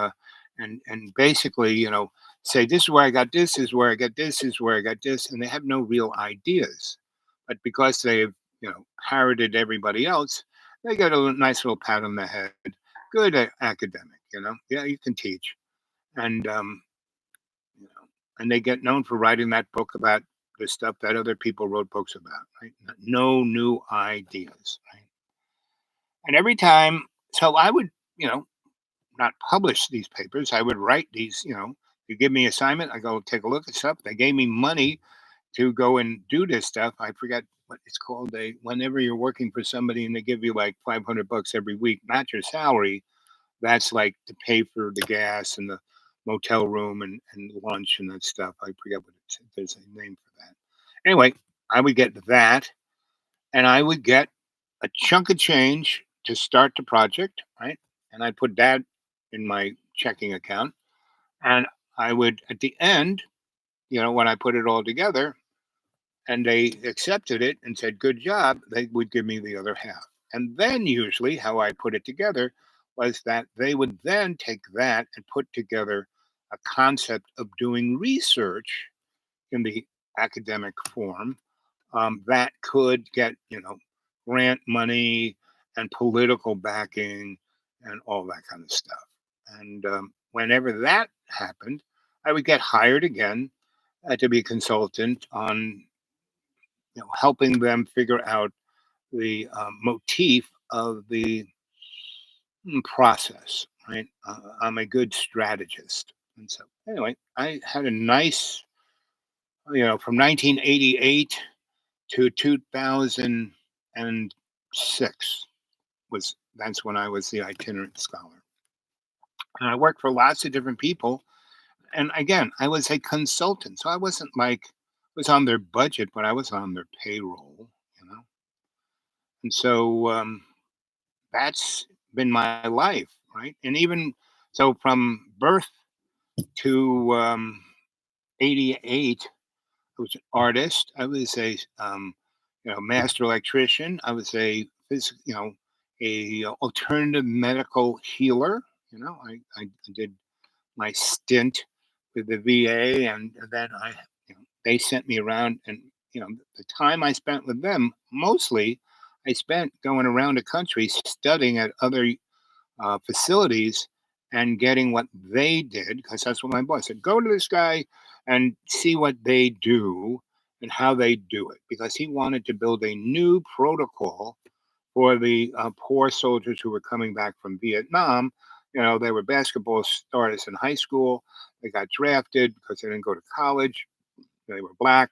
basically, say this is where I got this, is where I got this, is where I got this, and they have no real ideas, but because they've parroted everybody else, they get a nice little pat on the head. Good academic, yeah, you can teach, and you know, and they get known for writing that book about the stuff that other people wrote books about, right? No new ideas, right? And every time, so I would, you know, not publish these papers. I would write these, you give me assignment, I go take a look at stuff. They gave me money to go and do this stuff. I forget what it's called. Whenever you're working for somebody and they give you like $500 every week, not your salary, that's like to pay for the gas and the motel room and lunch and that stuff. I forget what it's. There's a name for that. Anyway, I would get that, and I would get a chunk of change to start the project, right? And I'd put that in my checking account, and I would at the end, when I put it all together, and they accepted it and said, "Good job," they would give me the other half. And then usually how I put it together was that they would then take that and put together a concept of doing research in the academic form that could get, grant money and political backing and all that kind of stuff. And whenever that happened, I would get hired again to be a consultant on helping them figure out the motif of the process, right? I'm a good strategist. And so, anyway, I had a nice, from 1988 to 2006 that's when I was the itinerant scholar. And I worked for lots of different people. And again, I was a consultant. So I wasn't like, was on their budget, but I was on their payroll, you know? And so that's been my life, right? And even so, from birth to 88, I was an artist. I was a master electrician. I was a alternative medical healer. I did my stint with the VA, and then they sent me around, and the time I spent with them mostly I spent going around the country studying at other facilities and getting what they did, because that's what my boss said: go to this guy and see what they do and how they do it, because he wanted to build a new protocol for the poor soldiers who were coming back from Vietnam. They were basketball stars in high school. They got drafted because they didn't go to college. They were black,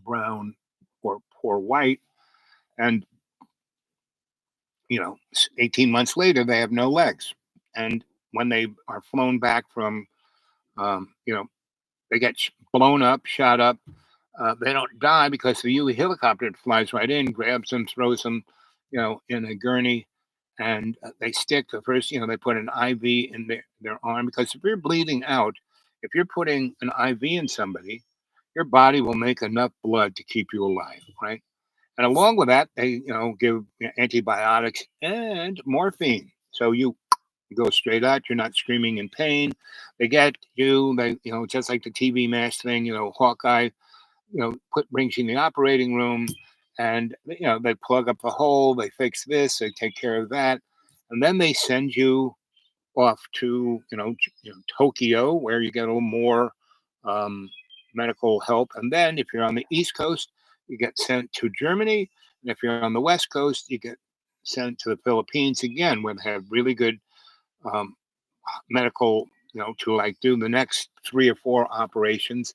brown, or poor white. And, 18 months later, they have no legs. And when they are flown back from, they get blown up, shot up. They don't die because the U helicopter flies right in, grabs them, throws them, in a gurney, and they stick the first. They put an IV in their arm, because if you're bleeding out, if you're putting an IV in somebody, your body will make enough blood to keep you alive, right? And along with that, they give antibiotics and morphine, so you go straight out. You're not screaming in pain. They get you. They just like the TV mask thing. Hawkeye brings you in the operating room, and they plug up the hole, they fix this, they take care of that, and then they send you off to Tokyo, where you get a little more um, medical help. And then if you're on the East Coast, you get sent to Germany, and if you're on the West Coast, you get sent to the Philippines again, where they have really good um, medical, to like do the next 3 or 4 operations,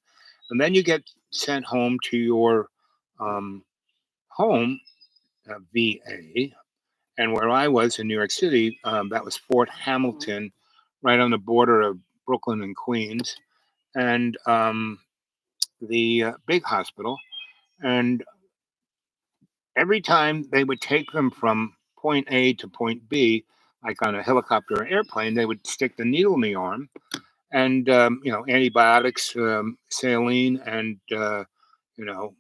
and then you get sent home to your um, home VA. And where I was in New York City, that was Fort Hamilton, right on the border of Brooklyn and Queens, and the big hospital. And every time they would take them from point A to point B, like on a helicopter or airplane, they would stick the needle in the arm and antibiotics, saline, and you know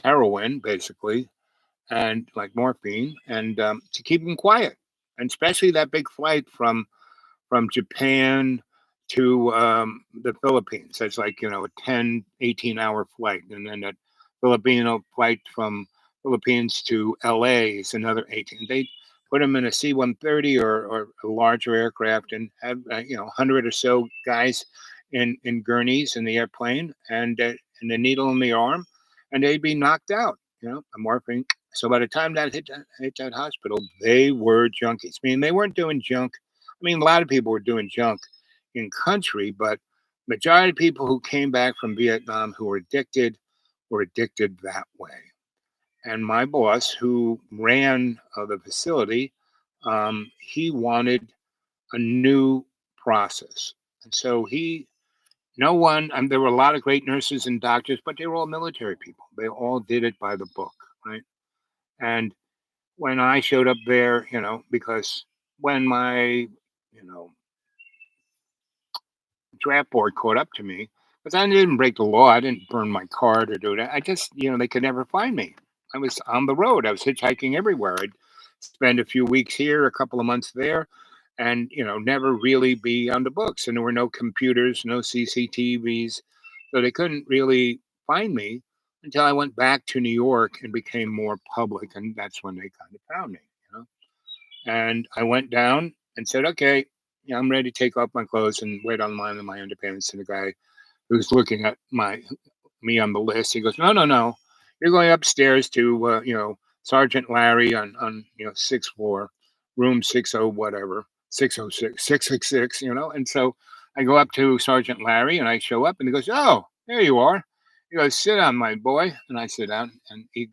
heroin, basically, and like morphine, and to keep them quiet. And especially that big flight from Japan to the Philippines. That's like, a 10, 18-hour flight. And then that Filipino flight from Philippines to LA is another 18. They put them in a C-130 or a larger aircraft and have, 100 or so guys in gurneys in the airplane and the needle in the arm, and they'd be knocked out, a morphine. So by the time that hit that hospital, they were junkies. I mean, they weren't doing junk. I mean, a lot of people were doing junk in country, but majority of people who came back from Vietnam who were addicted that way. And my boss, who ran the facility, he wanted a new process, and so no one. There were a lot of great nurses and doctors, but they were all military people. They all did it by the book, right? And when I showed up there, because when my draft board caught up to me, because I didn't break the law. I didn't burn my card or do that. I just, they could never find me. I was on the road. I was hitchhiking everywhere. I'd spend a few weeks here, a couple of months there, and, never really be on the books. And there were no computers, no CCTVs. So they couldn't really find me until I went back to New York and became more public. And that's when they kind of found me. And I went down and said, okay, I'm ready to take off my clothes and wait online in my underpants. And the guy who's looking at me on the list, he goes, no, no, no, you're going upstairs to Sergeant Larry on sixth floor, room 60 whatever, 606, 666, And so I go up to Sergeant Larry and I show up and he goes, oh, there you are. He goes, sit down, my boy. And I sit down and he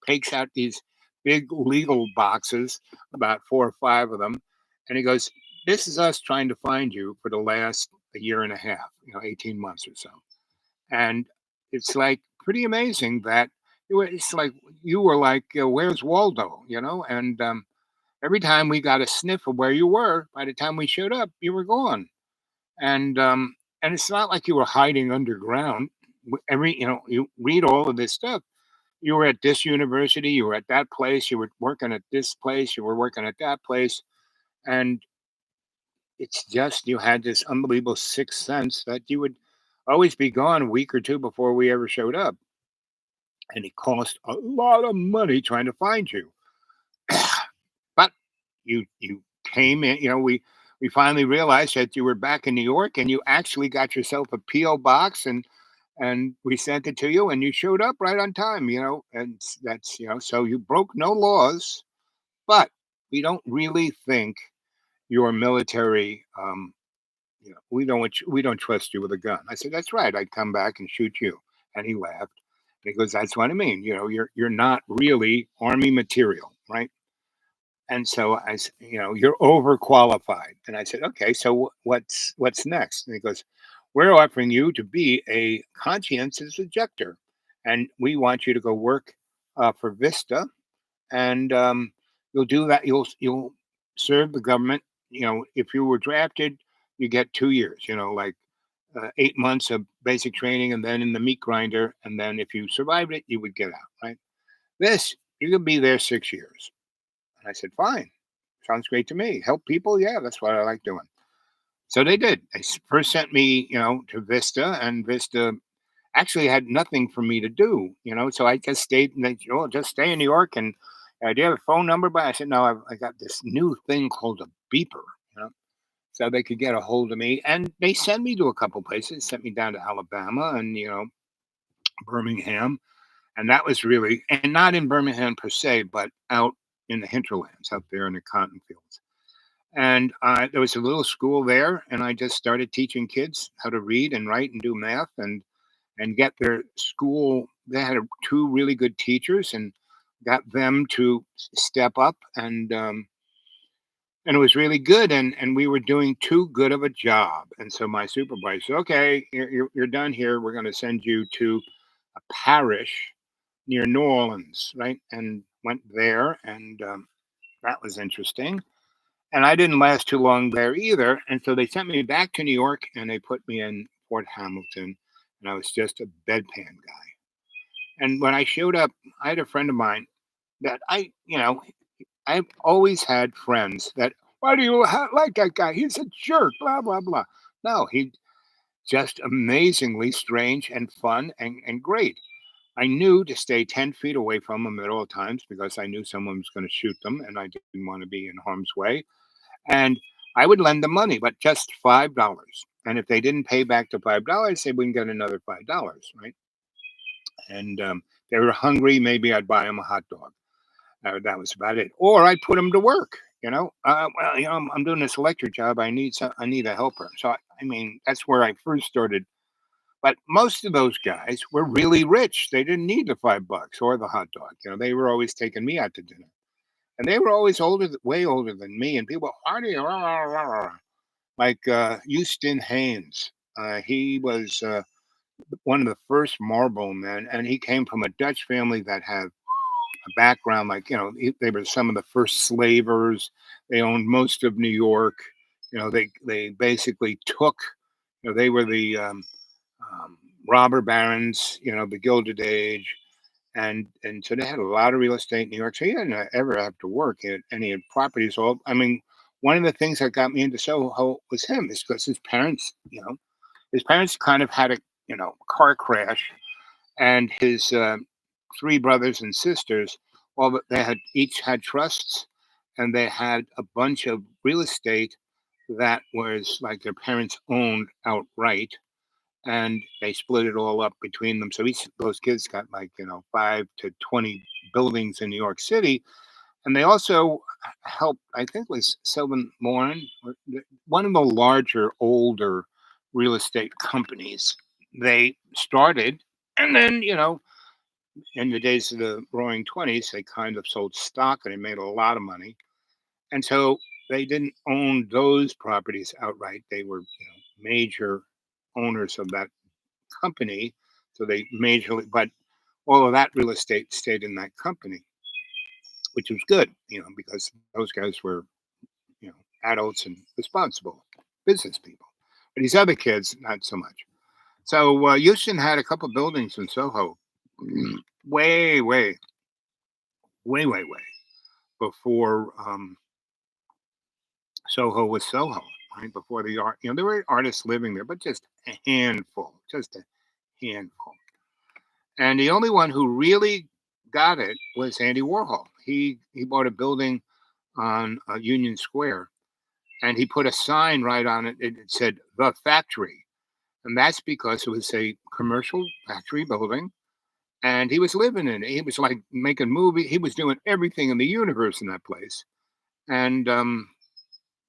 takes out these big legal boxes, about 4 or 5 of them. And he goes, this is us trying to find you for the last a year and a half, 18 months or so. And it's like pretty amazing that it's like you were like, where's Waldo, And every time we got a sniff of where you were, by the time we showed up, you were gone. And it's not like you were hiding underground. You read all of this stuff. You were at this university, you were at that place, you were working at this place, you were working at that place, and it's just you had this unbelievable sixth sense that you would always be gone a week or two before we ever showed up. And it cost a lot of money trying to find you. But you came in, we finally realized that you were back in New York and you actually got yourself a PO box and we sent it to you and you showed up right on time, and that's so you broke no laws, but we don't really think your military we don't trust you with a gun. I said, that's right. I'd come back and shoot you. And he laughed. He goes, that's what I mean. You're not really army material, right? And so you're overqualified. And I said, okay, so what's next? And he goes, we're offering you to be a conscientious objector, and we want you to go work for Vista, and you'll do that. You'll serve the government. If you were drafted, you get 2 years. Like 8 months of basic training, and then in the meat grinder, and then if you survived it, you would get out. Right? This you could be there 6 years. And I said, fine, sounds great to me. Help people, yeah, that's what I like doing. So they did. They first sent me, to Vista, and Vista actually had nothing for me to do. So I just stayed, and they, just stay in New York, and Do you have a phone number?" But I said, "No, I got this new thing called a beeper." You know, so they could get a hold of me, and they sent me to a couple places. Sent me down to Alabama and Birmingham, and that was really and not in Birmingham per se, but out in the hinterlands, out there in the cotton fields. And there was a little school there, and I just started teaching kids how to read and write and do math and get their school. They had two really good teachers and got them to step up and it was really good and we were doing too good of a job. And so my supervisor said, "Okay, you're done here. We're going to send you to a parish near New Orleans," right? And went there, and that was interesting. And I didn't last too long there either. And so they sent me back to New York and they put me in Fort Hamilton. And I was just a bedpan guy. And when I showed up, I had a friend of mine that I've always had friends that, "Why do you like that guy? He's a jerk, blah, blah, blah." No, he just amazingly strange and fun and great. I knew to stay 10 feet away from him at all times because I knew someone was going to shoot them and I didn't want to be in harm's way. And I would lend them money, but just $5. And if they didn't pay back the $5, they wouldn't get another $5, right? And they were hungry. Maybe I'd buy them a hot dog. That was about it. Or I'd put them to work. I'm doing this electric job. I need a helper. So I mean, that's where I first started. But most of those guys were really rich. They didn't need the $5 or the hot dog. They were always taking me out to dinner. And they were always way older than me. And people, "Artie," like Houston Haynes. He was one of the first marble men, and he came from a Dutch family that had a background like they were some of the first slavers. They owned most of New York. They basically took. They were the um, robber barons. The Gilded Age, and so they had a lot of real estate in New York. So he didn't ever have to work. He had properties. All I mean, one of the things that got me into Soho was him. Is because his parents kind of had a car crash, and his three brothers and sisters, well, they had each had trusts, and they had a bunch of real estate that was like their parents owned outright, and they split it all up between them. So each of those kids got like 5 to 20 buildings in New York City, and they also helped. I think it was Sylvan Moran, one of the larger, older real estate companies. They started, and then in the days of the Roaring Twenties, they kind of sold stock and they made a lot of money. And so they didn't own those properties outright. They were major owners of that company. So they majorly, but all of that real estate stayed in that company, which was good, because those guys were, adults and responsible business people. But these other kids, not so much. So Houston had a couple buildings in Soho, way, way, way, way, way before Soho was Soho. Right before the art, there were artists living there, but just a handful. And the only one who really got it was Andy Warhol. He bought a building on Union Square, and he put a sign right on it. It said "The Factory," and that's because it was a commercial factory building, and he was living in it. He was like making movie. He was doing everything in the universe in that place, and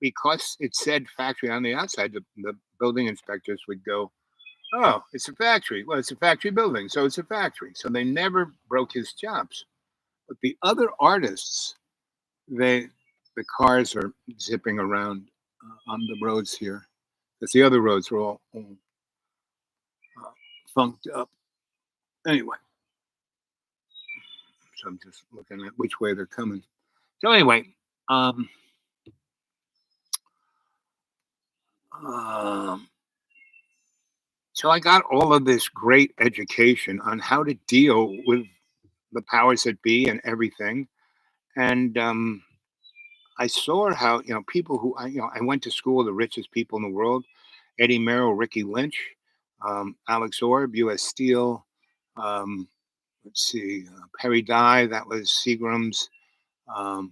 because it said factory on the outside, the building inspectors would go, "Oh, it's a factory. Well, it's a factory building, so it's a factory." So they never broke his jobs. But the other artists, the cars are zipping around on the roads here, because the other roads are all funked up. Anyway, so I'm just looking at which way they're coming. So anyway, um, um, so I got all of this great education on how to deal with the powers that be and everything. And I saw how people who I went to school with the richest people in the world: Eddie Merrill, Ricky Lynch, Alex Orb, U.S. Steel. Um, let's see, Perry Dye, that was Seagram's.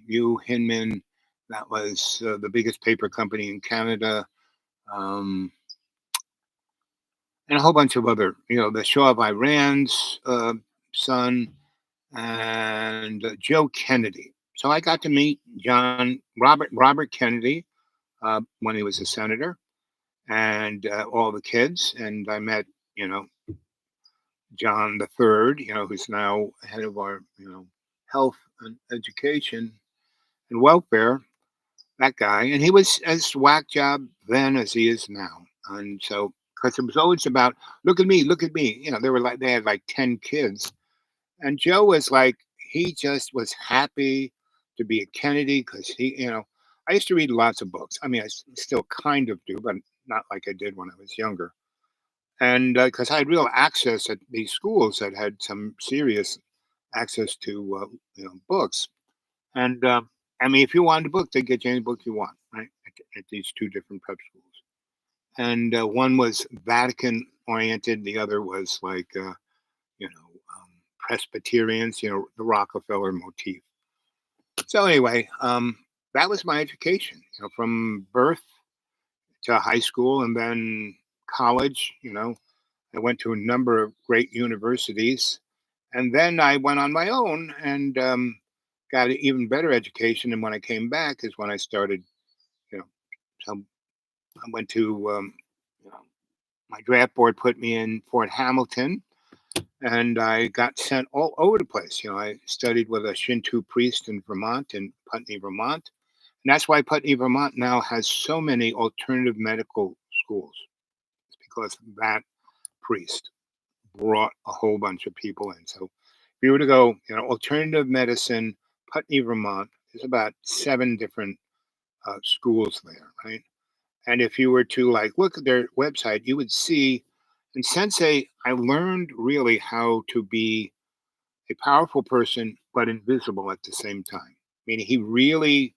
U Hinman, that was the biggest paper company in Canada, um, and a whole bunch of other, the Shah of Iran's son, and Joe Kennedy. So I got to meet Robert Kennedy when he was a senator, and all the kids, and I met you know John the Third, who's now head of our health and education and welfare. That guy, and he was as whack job then as he is now, and so because it was always about look at me. They had like 10 kids, and Joe was like he just was happy to be a Kennedy because I used to read lots of books. I mean, still kind of do, but not like I did when I was younger. And because I had real access at these schools that had some serious access to books, and I mean, if you wanted a book, they get you any book you want, right? At these two different prep schools, and one was Vatican oriented, the other was like Presbyterians, the Rockefeller motif. So anyway, that was my education, from birth to high school, and then college. I went to a number of great universities, and then I went on my own and got an even better education. And when I came back, is when I started. You know, so I went to. You know, my draft board put me in Fort Hamilton, and I got sent all over the place. I studied with a Shinto priest in Vermont, in Putney, Vermont, and that's why Putney, Vermont now has so many alternative medical schools. It's because that priest brought a whole bunch of people in. So if you were to go, alternative medicine, Putney, Vermont, there's about 7 different schools there, right? And if you were to like look at their website, you would see in Sensei, I learned really how to be a powerful person, but invisible at the same time. Meaning he really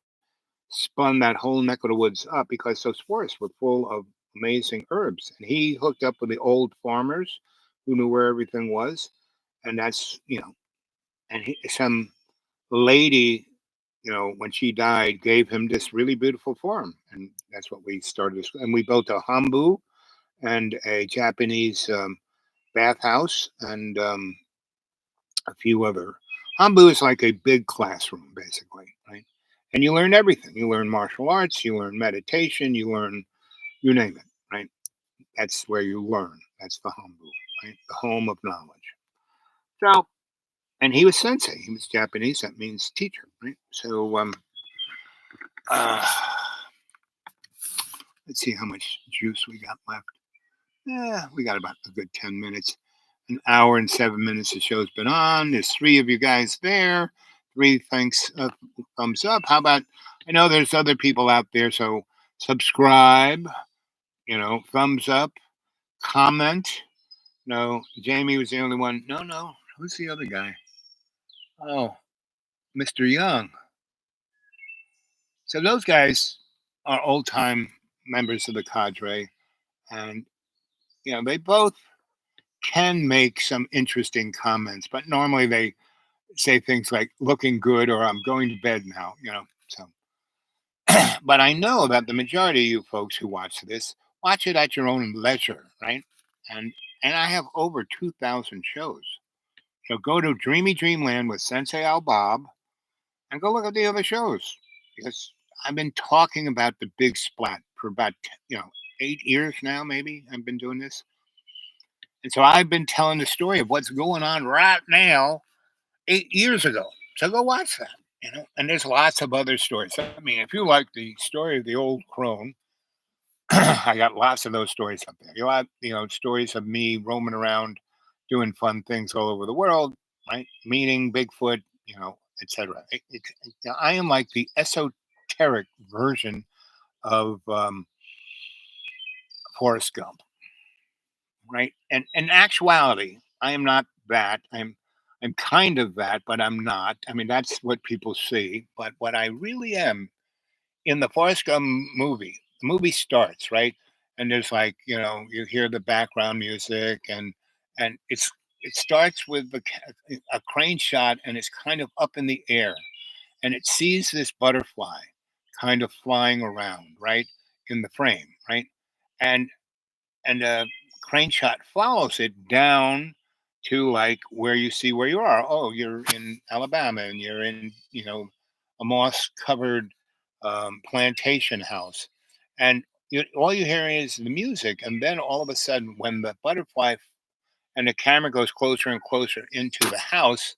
spun that whole neck of the woods up because those forests were full of amazing herbs. And he hooked up with the old farmers who knew where everything was. And some lady, when she died, gave him this really beautiful farm. And that's what we started. And we built a hambu and a Japanese bathhouse and a few other. Hambu is like a big classroom, basically, right? And you learn everything. You learn martial arts, you learn meditation, you learn, you name it, right? That's where you learn. That's the Hambu, right? The home of knowledge. So, and he was sensei. He was Japanese. That means teacher, right? So, uh, let's see how much juice we got left. Yeah, we got about a good 10 minutes. An hour and 7 minutes the show's been on. There's 3 of you guys there. 3 thumbs up. How about, I know there's other people out there, so subscribe, thumbs up, comment. No, Jamie was the only one. No, no. Who's the other guy? Oh, Mr. Young. So those guys are old time members of the cadre, and they both can make some interesting comments, but normally they say things like looking good or I'm going to bed now, So, but I know that the majority of you folks who watch this watch it at your own leisure, right? And and I have over 2,000 shows. So go to Dreamy Dreamland with Sensei Al Bob and go look at the other shows because I've been talking about the big splat for about 8 years now. Maybe I've been doing this, and so I've been telling the story of what's going on right now 8 years ago. So go watch that. And there's lots of other stories. I mean, if you like the story of the old crone, I got lots of those stories up there. Stories of me roaming around doing fun things all over the world, right? Meeting Bigfoot, etc. I am like the esoteric version of Forrest Gump, right? And in actuality, I am not that. I'm kind of that, but I'm not. I mean, that's what people see. But what I really am in the Forrest Gump movie, the movie starts, right? And there's like, you hear the background music and it starts with a crane shot and it's kind of up in the air. and it sees this butterfly kind of flying around, right, in the frame, right, and a crane shot follows it down to like where you see where you are. Oh, you're in Alabama, and you're in, a moss covered plantation house, and all you hear is the music, and then all of a sudden, when the butterfly and the camera goes closer and closer into the house,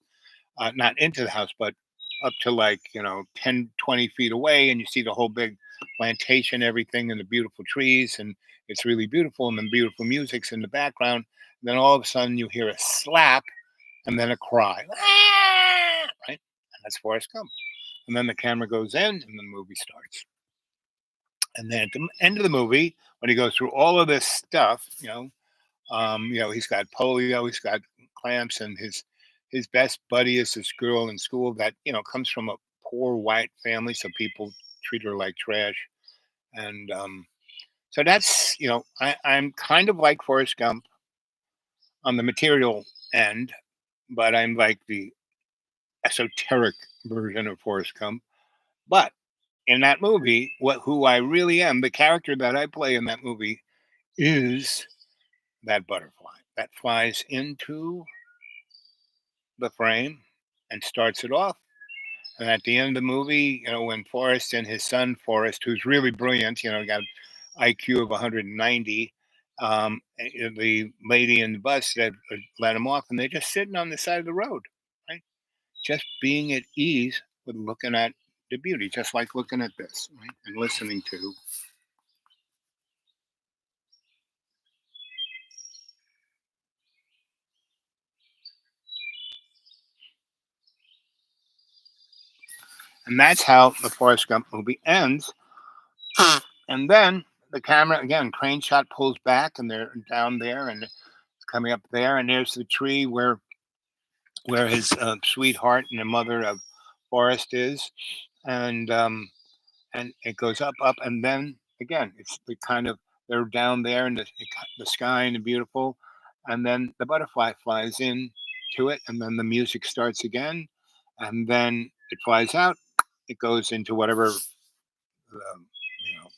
not into the house, but up to like, 10, 20 feet away, and you see the whole big plantation, everything, and the beautiful trees, and it's really beautiful, and the beautiful music's in the background. And then all of a sudden you hear a slap and then a cry. "Ah!" Right? And that's Forrest Gump. And then the camera goes in and the movie starts. And then at the end of the movie, when he goes through all of this stuff, he's got polio, he's got clamps, and his best buddy is this girl in school that comes from a poor white family, so people treat her like trash. And so that's I'm kind of like Forrest Gump on the material end, but I'm like the esoteric version of Forrest Gump. But in that movie, what who I really am, the character that I play in that movie is that butterfly that flies into the frame and starts it off. And at the end of the movie, when Forrest and his son Forrest, who's really brilliant, got IQ of 190, the lady in the bus that let him off, and they're just sitting on the side of the road, right? Just being at ease with looking at the beauty, just like looking at this, right? And listening to. And that's how the Forrest Gump movie ends. And then the camera, again, crane shot pulls back, and they're down there, and it's coming up there, and there's the tree where his sweetheart and the mother of Forrest is, and it goes up, up, and then again, it's the kind of they're down there in the sky and the beautiful, and then the butterfly flies in to it, and then the music starts again, and then it flies out. It goes into whatever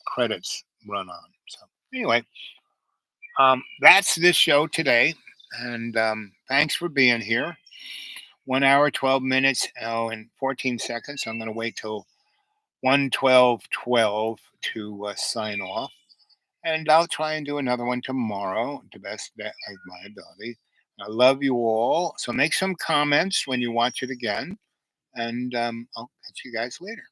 credits run on. So anyway, that's this show today, and thanks for being here. 1 hour, 12 minutes, and 14 seconds. I'm going to wait till 1:12:12 to sign off. And I'll try and do another one tomorrow, to best of my ability. I love you all. So make some comments when you watch it again. And I'll catch you guys later.